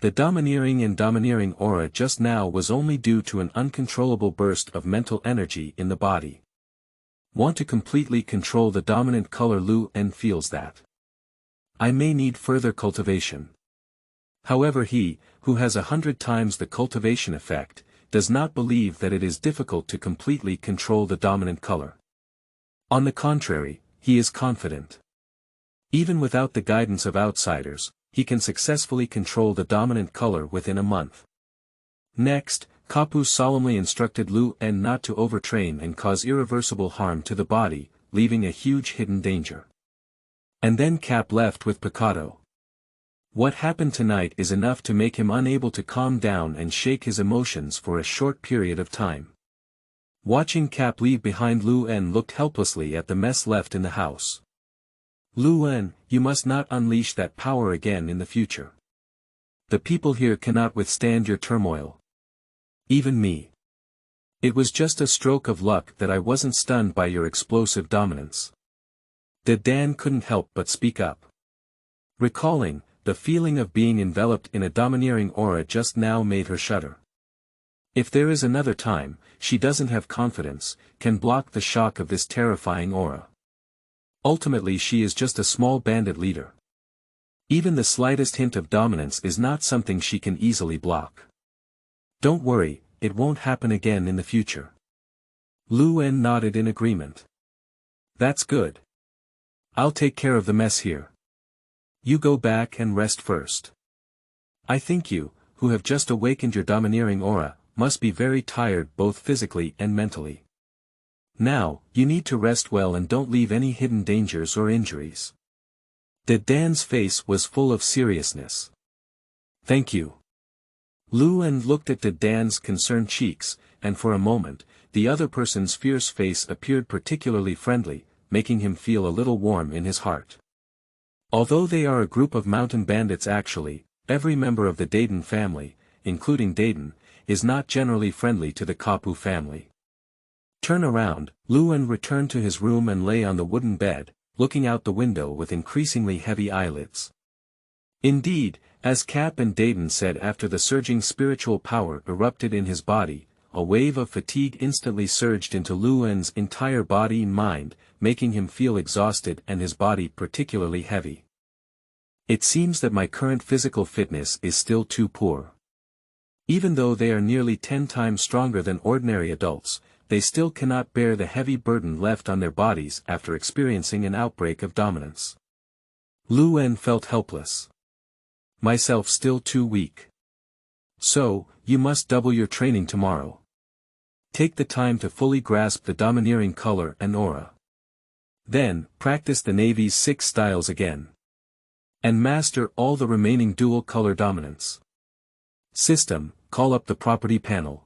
The domineering aura just now was only due to an uncontrollable burst of mental energy in the body. Want to completely control the dominant color. Lu En feels that. I may need further cultivation. However, he, who has 100 times the cultivation effect, does not believe that it is difficult to completely control the dominant color. On the contrary, he is confident. Even without the guidance of outsiders, he can successfully control the dominant color within a month. Next, Kapu solemnly instructed Lu En not to overtrain and cause irreversible harm to the body, leaving a huge hidden danger. And then Capp left with Kaido. What happened tonight is enough to make him unable to calm down and shake his emotions for a short period of time. Watching Capp leave behind, Lu En looked helplessly at the mess left in the house. Lu En, you must not unleash that power again in the future. The people here cannot withstand your turmoil. Even me. It was just a stroke of luck that I wasn't stunned by your explosive dominance. Da Dan couldn't help but speak up. Recalling, the feeling of being enveloped in a domineering aura just now made her shudder. If there is another time, she doesn't have confidence, can block the shock of this terrifying aura. Ultimately, she is just a small bandit leader. Even the slightest hint of dominance is not something she can easily block. Don't worry, it won't happen again in the future. Lu En nodded in agreement. That's good. I'll take care of the mess here. You go back and rest first. I think you, who have just awakened your domineering aura, must be very tired both physically and mentally. Now, you need to rest well and don't leave any hidden dangers or injuries. Da Dan's face was full of seriousness. Thank you. Lu En looked at Da Dan's concerned cheeks, and for a moment, the other person's fierce face appeared particularly friendly, making him feel a little warm in his heart. Although they are a group of mountain bandits, actually, every member of the Dadan family, including Dadan, is not generally friendly to the Kapu family. Turn around, Lu En returned to his room and lay on the wooden bed, looking out the window with increasingly heavy eyelids. Indeed, as Capp and Dadan said, after the surging spiritual power erupted in his body, a wave of fatigue instantly surged into Lu En's entire body and mind, making him feel exhausted and his body particularly heavy. It seems that my current physical fitness is still too poor. Even though they are nearly 10 times stronger than ordinary adults, they still cannot bear the heavy burden left on their bodies after experiencing an outbreak of dominance. Lu En felt helpless. Myself still too weak. So, you must double your training tomorrow. Take the time to fully grasp the domineering color and aura. Then, practice the Navy's 6 styles again. And master all the remaining dual color dominance. System, call up the property panel.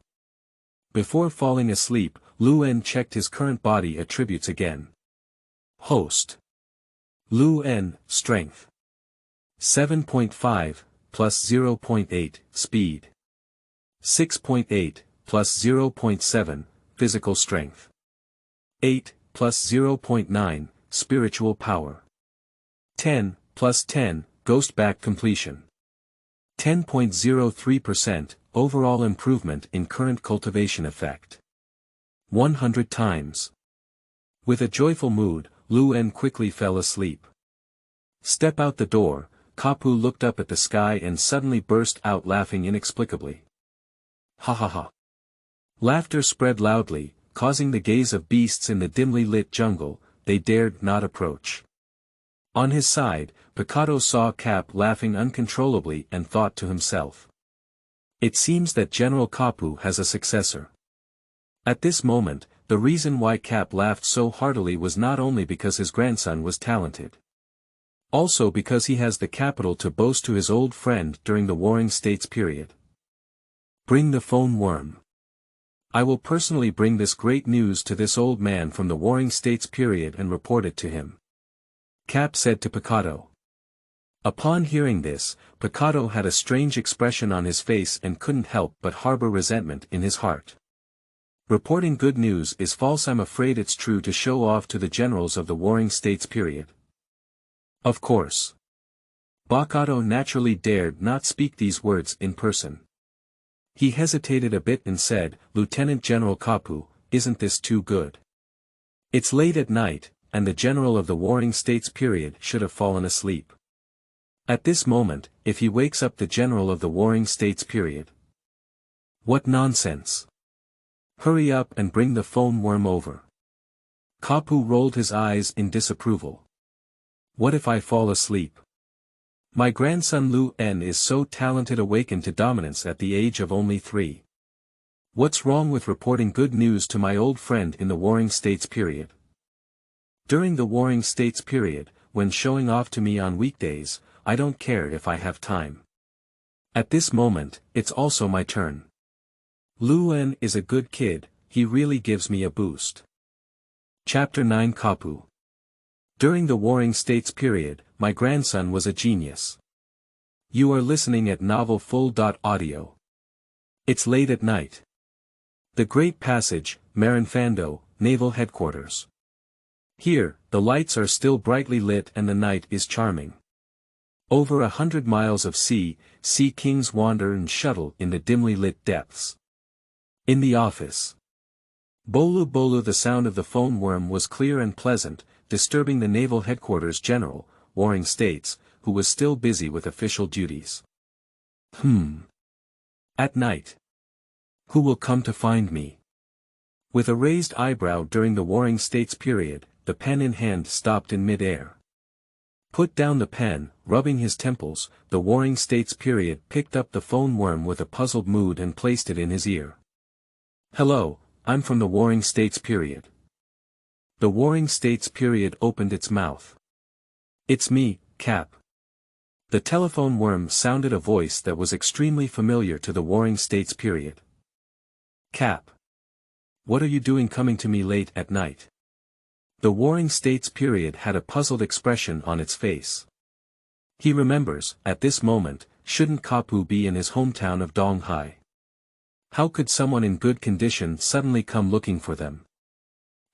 Before falling asleep, Lu En checked his current body attributes again. Host. Lu En, Strength. 7.5, plus 0.8, Speed. 6.8, plus 0.7, Physical Strength. 8, plus 0.9, Spiritual Power. 10, plus 10, Ghost Back Completion. 10.03%, Overall Improvement in Current Cultivation Effect. 100 times. With a joyful mood, Lu En quickly fell asleep. Step out the door, Kapu looked up at the sky and suddenly burst out laughing inexplicably. Ha ha ha. Laughter spread loudly, causing the gaze of beasts in the dimly lit jungle. They dared not approach. On his side, Kaido saw Capp laughing uncontrollably and thought to himself. It seems that General Kapu has a successor. At this moment, the reason why Capp laughed so heartily was not only because his grandson was talented. Also because he has the capital to boast to his old friend during the Warring States period. Bring the phone, worm. I will personally bring this great news to this old man from the Warring States period and report it to him. Capp said to Kaido. Upon hearing this, Kaido had a strange expression on his face and couldn't help but harbor resentment in his heart. Reporting good news is false. I'm afraid it's true to show off to the generals of the Warring States period. Of course. Bakato naturally dared not speak these words in person. He hesitated a bit and said, Lieutenant General Kapu, isn't this too good? It's late at night, and the general of the Warring States period should have fallen asleep. At this moment, if he wakes up the general of the Warring States period. What nonsense! Hurry up and bring the phone worm over. Kapu rolled his eyes in disapproval. What if I fall asleep? My grandson Lu En is so talented, awakened to dominance at the age of only 3. What's wrong with reporting good news to my old friend in the Warring States period? During the Warring States period, when showing off to me on weekdays, I don't care if I have time. At this moment, it's also my turn. Lu En is a good kid, he really gives me a boost. Chapter 9 Kapu. During the Warring States period, my grandson was a genius. You are listening at Novel Full.audio. It's late at night. The Great Passage, Marinfando, Naval Headquarters. Here, the lights are still brightly lit and the night is charming. Over 100 miles of sea kings wander and shuttle in the dimly lit depths. In the office. Bolu Bolu, the sound of the phone worm was clear and pleasant, disturbing the Naval Headquarters General, Warring States, who was still busy with official duties. At night. Who will come to find me? With a raised eyebrow during the Warring States period, the pen in hand stopped in mid-air. Put down the pen, rubbing his temples, the Warring States period picked up the phone worm with a puzzled mood and placed it in his ear. Hello, I'm from the Warring States period. The Warring States period opened its mouth. It's me, Capp. The telephone worm sounded a voice that was extremely familiar to the Warring States period. Capp. What are you doing coming to me late at night? The Warring States period had a puzzled expression on its face. He remembers, at this moment, shouldn't Kapu be in his hometown of Donghai? How could someone in good condition suddenly come looking for them?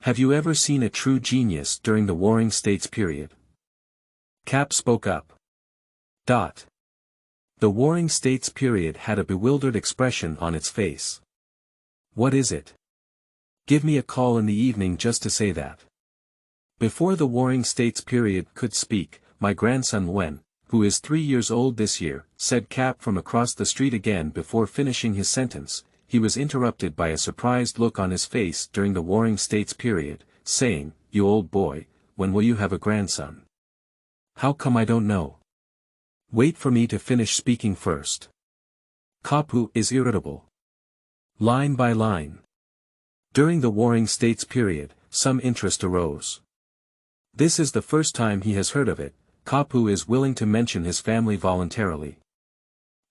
Have you ever seen a true genius during the Warring States period? Capp spoke up. The Warring States period had a bewildered expression on its face. What is it? Give me a call in the evening just to say that. Before the Warring States period could speak, my grandson Wen, who is 3 years old this year, said Capp from across the street again. Before finishing his sentence, he was interrupted by a surprised look on his face during the Warring States period, saying, You old boy, when will you have a grandson? How come I don't know? Wait for me to finish speaking first. Kapu is irritable. Line by line. During the Warring States period, some interest arose. This is the first time he has heard of it. Kapu is willing to mention his family voluntarily.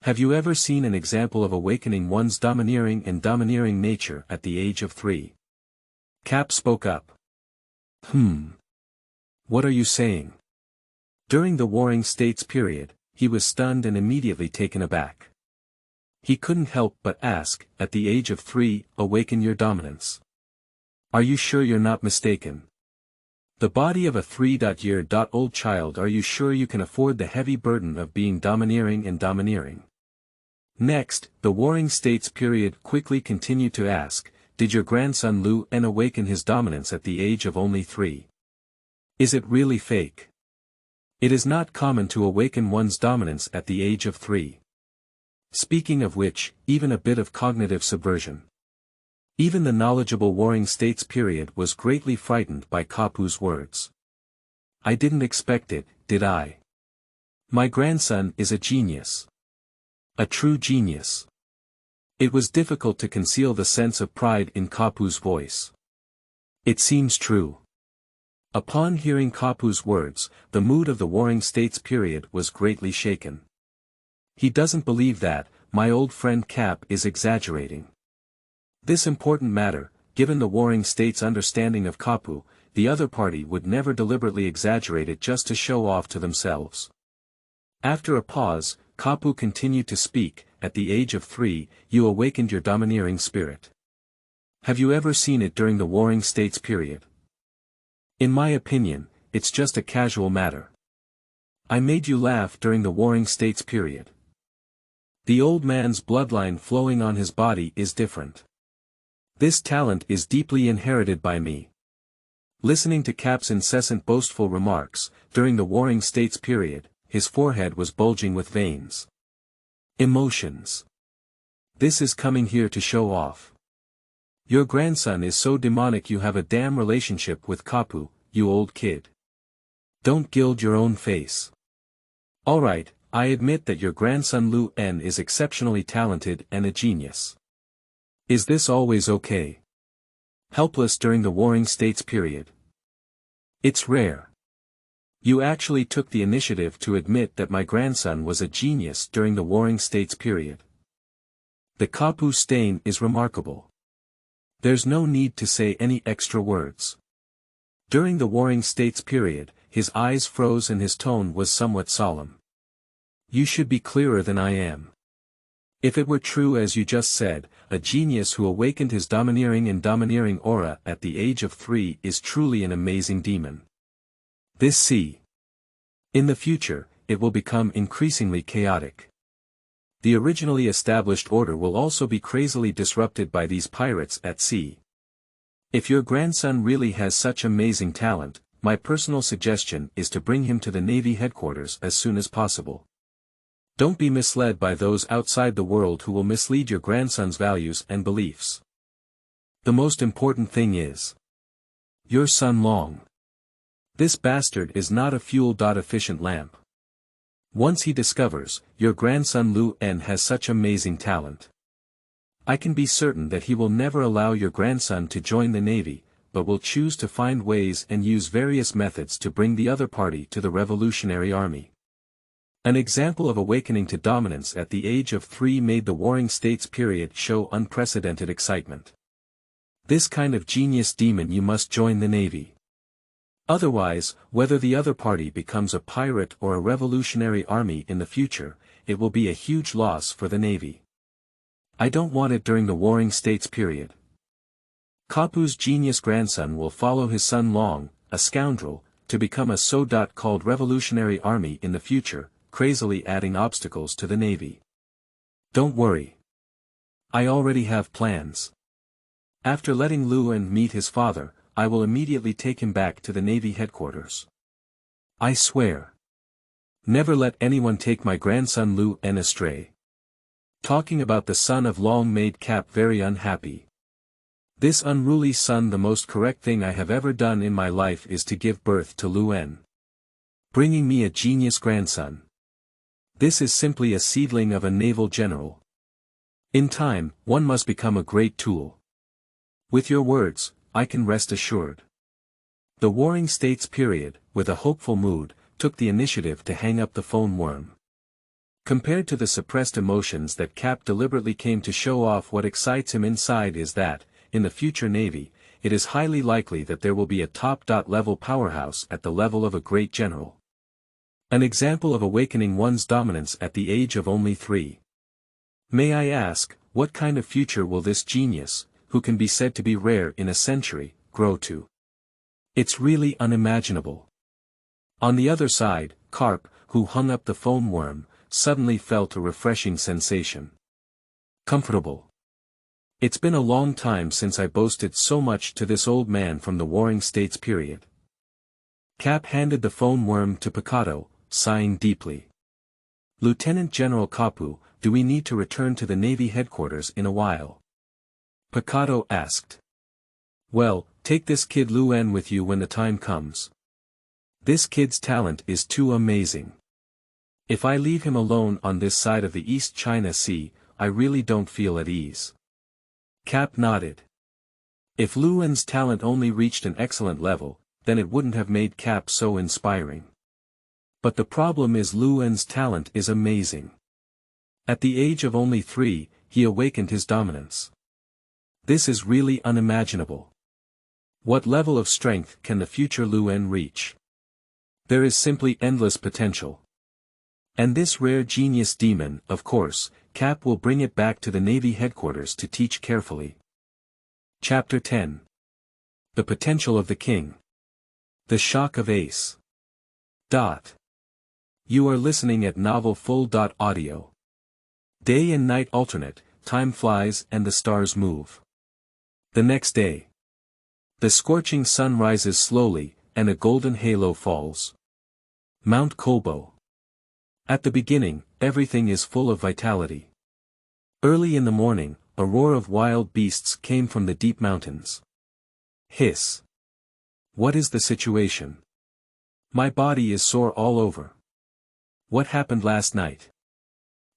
Have you ever seen an example of awakening one's domineering and domineering nature at the age of 3? Capp spoke up. What are you saying? During the Warring States period, he was stunned and immediately taken aback. He couldn't help but ask, at the age of 3, awaken your dominance. Are you sure you're not mistaken? The body of a 3-year-old child, are you sure you can afford the heavy burden of being domineering and domineering? Next, the Warring States period quickly continued to ask, did your grandson Lu En awaken his dominance at the age of only 3? Is it really fake? It is not common to awaken one's dominance at the age of 3. Speaking of which, even a bit of cognitive subversion. Even the knowledgeable Warring States period was greatly frightened by Kapu's words. I didn't expect it, did I? My grandson is a genius. A true genius. It was difficult to conceal the sense of pride in Kapu's voice. It seems true. Upon hearing Kapu's words, the mood of the Warring States period was greatly shaken. He doesn't believe that, my old friend Capp is exaggerating. This important matter, given the Warring States' understanding of Kapu, the other party would never deliberately exaggerate it just to show off to themselves. After a pause, Kapu continued to speak, at the age of 3, you awakened your domineering spirit. Have you ever seen it during the Warring States period? In my opinion, it's just a casual matter. I made you laugh during the Warring States period. The old man's bloodline flowing on his body is different. This talent is deeply inherited by me. Listening to Capp's incessant boastful remarks, during the Warring States period, his forehead was bulging with veins. Emotions. This is coming here to show off. Your grandson is so demonic, you have a damn relationship with Kapu, you old kid. Don't gild your own face. Alright, I admit that your grandson Lu En is exceptionally talented and a genius. Is this always okay? Helpless during the Warring States period. It's rare. You actually took the initiative to admit that my grandson was a genius during the Warring States period. The Kapu stain is remarkable. There's no need to say any extra words. During the Warring States period, his eyes froze and his tone was somewhat solemn. You should be clearer than I am. If it were true as you just said, a genius who awakened his domineering aura at the age of 3 is truly an amazing demon. In the future, it will become increasingly chaotic. The originally established order will also be crazily disrupted by these pirates at sea. If your grandson really has such amazing talent, my personal suggestion is to bring him to the Navy headquarters as soon as possible. Don't be misled by those outside the world who will mislead your grandson's values and beliefs. The most important thing is your son Long. This bastard is not a fuel-efficient lamp. Once he discovers, your grandson Lu En has such amazing talent, I can be certain that he will never allow your grandson to join the Navy, but will choose to find ways and use various methods to bring the other party to the Revolutionary Army. An example of awakening to dominance at the age of 3 made the Warring States period show unprecedented excitement. This kind of genius demon, you must join the Navy. Otherwise, whether the other party becomes a pirate or a revolutionary army in the future, it will be a huge loss for the Navy. I don't want it during the Warring States period. Kapu's genius grandson will follow his son Long, a scoundrel, to become a so-called revolutionary army in the future, crazily adding obstacles to the Navy. Don't worry. I already have plans. After letting Lu En meet his father, I will immediately take him back to the Navy headquarters. I swear. Never let anyone take my grandson Lu En astray. Talking about the son of Long made Capp very unhappy. This unruly son, the most correct thing I have ever done in my life is to give birth to Lu En, bringing me a genius grandson. This is simply a seedling of a naval general. In time, one must become a great tool. With your words, I can rest assured. The Warring States period, with a hopeful mood, took the initiative to hang up the phone worm. Compared to the suppressed emotions that Capp deliberately came to show off, what excites him inside is that, in the future Navy, it is highly likely that there will be a top-level powerhouse at the level of a great general. An example of awakening one's dominance at the age of only 3. May I ask, what kind of future will this genius, who can be said to be rare in a century, grow to? It's really unimaginable. On the other side, Capp, who hung up the phone worm, suddenly felt a refreshing sensation. Comfortable. It's been a long time since I boasted so much to this old man from the Warring States period. Capp handed the phone worm to Picado, sighing deeply. Lieutenant General Kapu, do we need to return to the Navy headquarters in a while? Picado asked. Well, take this kid Lu En with you when the time comes. This kid's talent is too amazing. If I leave him alone on this side of the East China Sea, I really don't feel at ease. Capp nodded. If Lu En's talent only reached an excellent level, then it wouldn't have made Capp so inspiring. But the problem is Lu En's talent is amazing. At the age of only 3, he awakened his dominance. This is really unimaginable. What level of strength can the future Lu En reach? There is simply endless potential. And this rare genius demon, of course, Capp will bring it back to the Navy headquarters to teach carefully. Chapter 10. The Potential of the King. The Shock of Ace. You are listening at Novel Full.audio. Day and night alternate, time flies and the stars move. The next day. The scorching sun rises slowly, and a golden halo falls. Mount Kolbo. At the beginning, everything is full of vitality. Early in the morning, a roar of wild beasts came from the deep mountains. Hiss. What is the situation? My body is sore all over. What happened last night?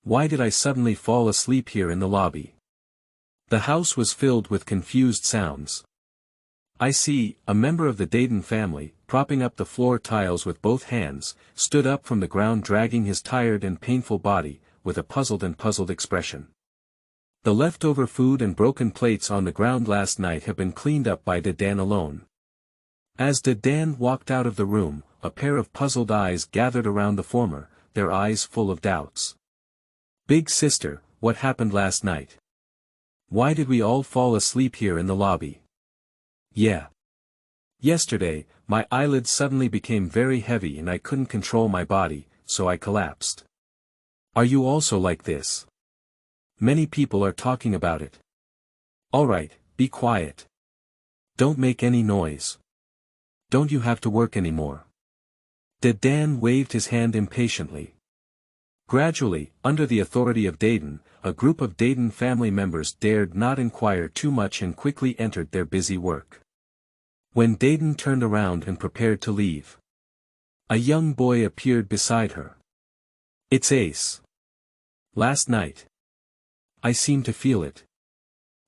Why did I suddenly fall asleep here in the lobby? The house was filled with confused sounds. I see, a member of the Dadan family, propping up the floor tiles with both hands, stood up from the ground dragging his tired and painful body, with a puzzled expression. The leftover food and broken plates on the ground last night have been cleaned up by Da Dan alone. As Da Dan walked out of the room, a pair of puzzled eyes gathered around the former, their eyes full of doubts. Big sister, what happened last night? Why did we all fall asleep here in the lobby? Yeah. Yesterday, my eyelids suddenly became very heavy and I couldn't control my body, so I collapsed. Are you also like this? Many people are talking about it. Alright, be quiet. Don't make any noise. Don't you have to work anymore? Da Dan waved his hand impatiently. Gradually, under the authority of Dadan, a group of Dadan family members dared not inquire too much and quickly entered their busy work. When Dadan turned around and prepared to leave, a young boy appeared beside her. It's Ace. Last night. I seem to feel it.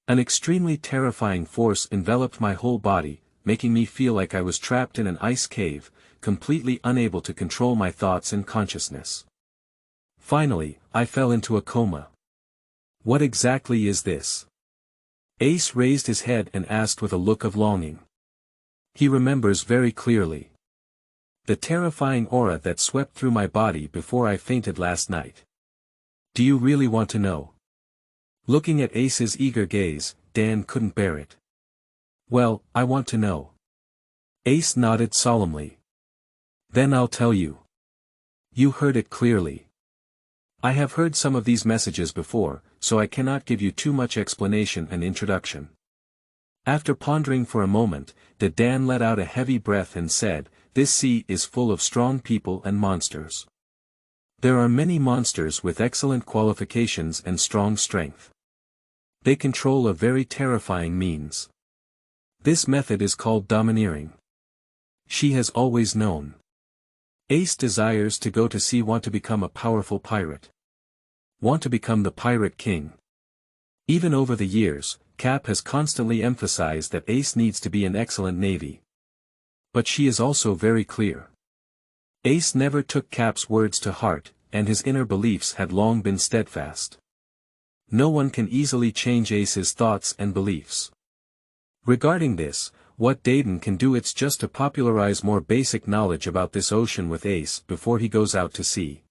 An extremely terrifying force enveloped my whole body, making me feel like I was trapped in an ice cave, completely unable to control my thoughts and consciousness. Finally, I fell into a coma. What exactly is this? Ace raised his head and asked with a look of longing. He remembers very clearly the terrifying aura that swept through my body before I fainted last night. Do you really want to know? Looking at Ace's eager gaze, Dan couldn't bear it. Well, I want to know. Ace nodded solemnly. Then I'll tell you. You heard it clearly. I have heard some of these messages before, so I cannot give you too much explanation and introduction. After pondering for a moment, Da Dan let out a heavy breath and said, This sea is full of strong people and monsters. There are many monsters with excellent qualifications and strong strength. They control a very terrifying means. This method is called domineering. She has always known. Ace desires to go to sea, want to become a powerful pirate. Want to become the pirate king. Even over the years, Capp has constantly emphasized that Ace needs to be an excellent navy. But she is also very clear. Ace never took Capp's words to heart, and his inner beliefs had long been steadfast. No one can easily change Ace's thoughts and beliefs. Regarding this, what Dadan can do it's just to popularize more basic knowledge about this ocean with Ace before he goes out to sea.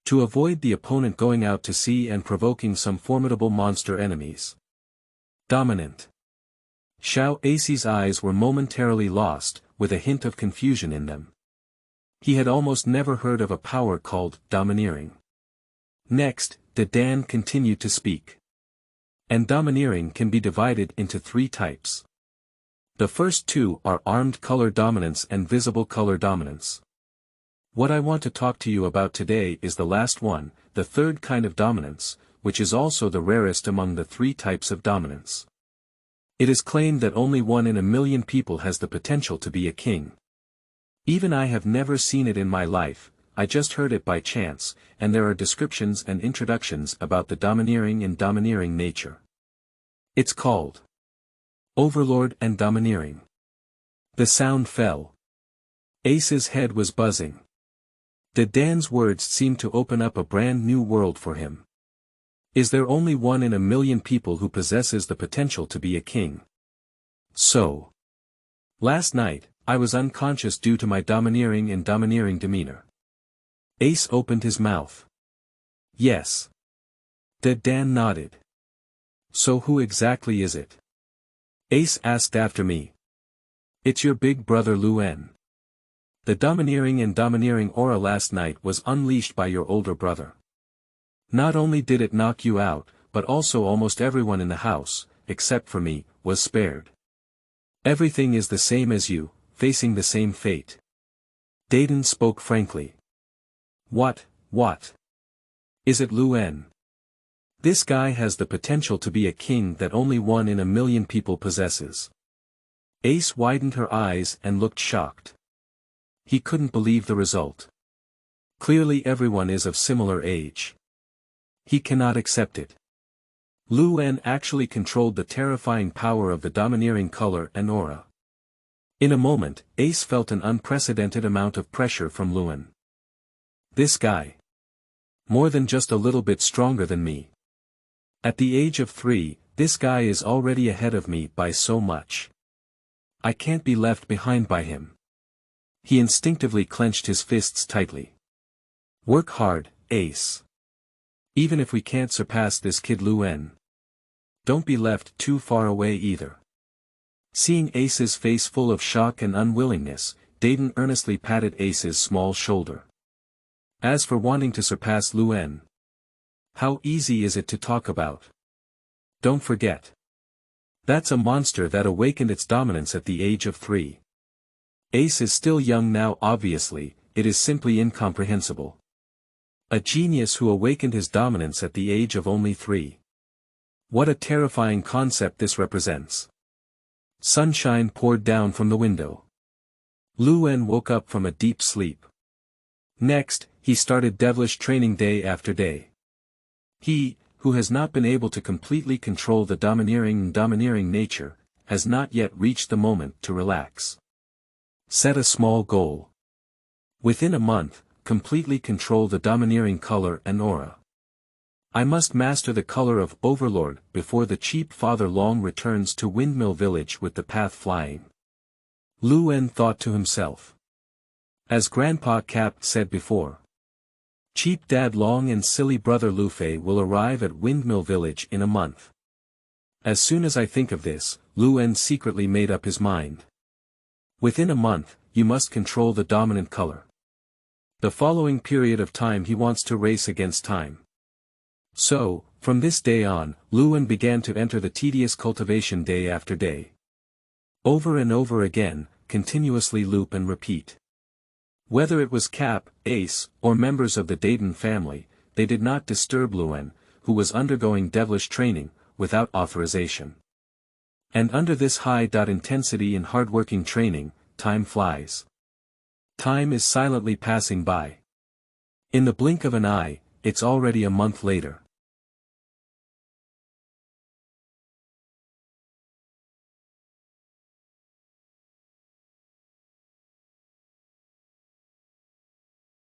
To avoid the opponent going out to sea and provoking some formidable monster enemies. Dominant. Xiao Ace's eyes were momentarily lost, with a hint of confusion in them. He had almost never heard of a power called domineering. Next, Da Dan continued to speak. And domineering can be divided into 3 types. The first 2 are armed color dominance and visible color dominance. What I want to talk to you about today is the last one, the third kind of dominance, which is also the rarest among the 3 types of dominance. It is claimed that only 1 in a million people has the potential to be a king. Even I have never seen it in my life, I just heard it by chance, and there are descriptions and introductions about the domineering and domineering nature. It's called Overlord and domineering. The sound fell. Ace's head was buzzing. Da Dan's words seemed to open up a brand new world for him. Is there only 1 in a million people who possesses the potential to be a king? So. Last night, I was unconscious due to my domineering and domineering demeanor. Ace opened his mouth. Yes. Da Dan nodded. So who exactly is it? Ace asked after me. It's your big brother Luen. The domineering aura last night was unleashed by your older brother. Not only did it knock you out, but also almost everyone in the house, except for me, was spared. Everything is the same as you, facing the same fate. Dadan spoke frankly. What? Is it Luen? This guy has the potential to be a king that only 1 in a million people possesses. Ace widened her eyes and looked shocked. He couldn't believe the result. Clearly everyone is of similar age. He cannot accept it. Luen actually controlled the terrifying power of the domineering color and aura. In a moment, Ace felt an unprecedented amount of pressure from Luen. This guy. More than just a little bit stronger than me. At the age of 3, this guy is already ahead of me by so much. I can't be left behind by him. He instinctively clenched his fists tightly. Work hard, Ace. Even if we can't surpass this kid Luen. Don't be left too far away either. Seeing Ace's face full of shock and unwillingness, Dadan earnestly patted Ace's small shoulder. As for wanting to surpass Luen, how easy is it to talk about? Don't forget. That's a monster that awakened its dominance at the age of 3. Ace is still young now, obviously, it is simply incomprehensible. A genius who awakened his dominance at the age of only 3. What a terrifying concept this represents. Sunshine poured down from the window. Luen woke up from a deep sleep. Next, he started devilish training day after day. He, who has not been able to completely control the domineering nature, has not yet reached the moment to relax. Set a small goal. Within a month, completely control the domineering color and aura. I must master the color of Overlord before the cheap father long returns to Windmill Village with the path flying. Luen thought to himself. As Grandpa Capp said before. Cheap dad Long and silly brother Lu Fei will arrive at Windmill Village in a month. As soon as I think of this, Luen secretly made up his mind. Within a month, you must control the dominant color. The following period of time he wants to race against time. So, from this day on, Luen began to enter the tedious cultivation day after day. Over and over again, continuously loop and repeat. Whether it was Capp, Ace, or members of the Dadan family, they did not disturb Luen, who was undergoing devilish training, without authorization. And under this high-intensity and hard-working training, time flies. Time is silently passing by. In the blink of an eye, it's already a month later.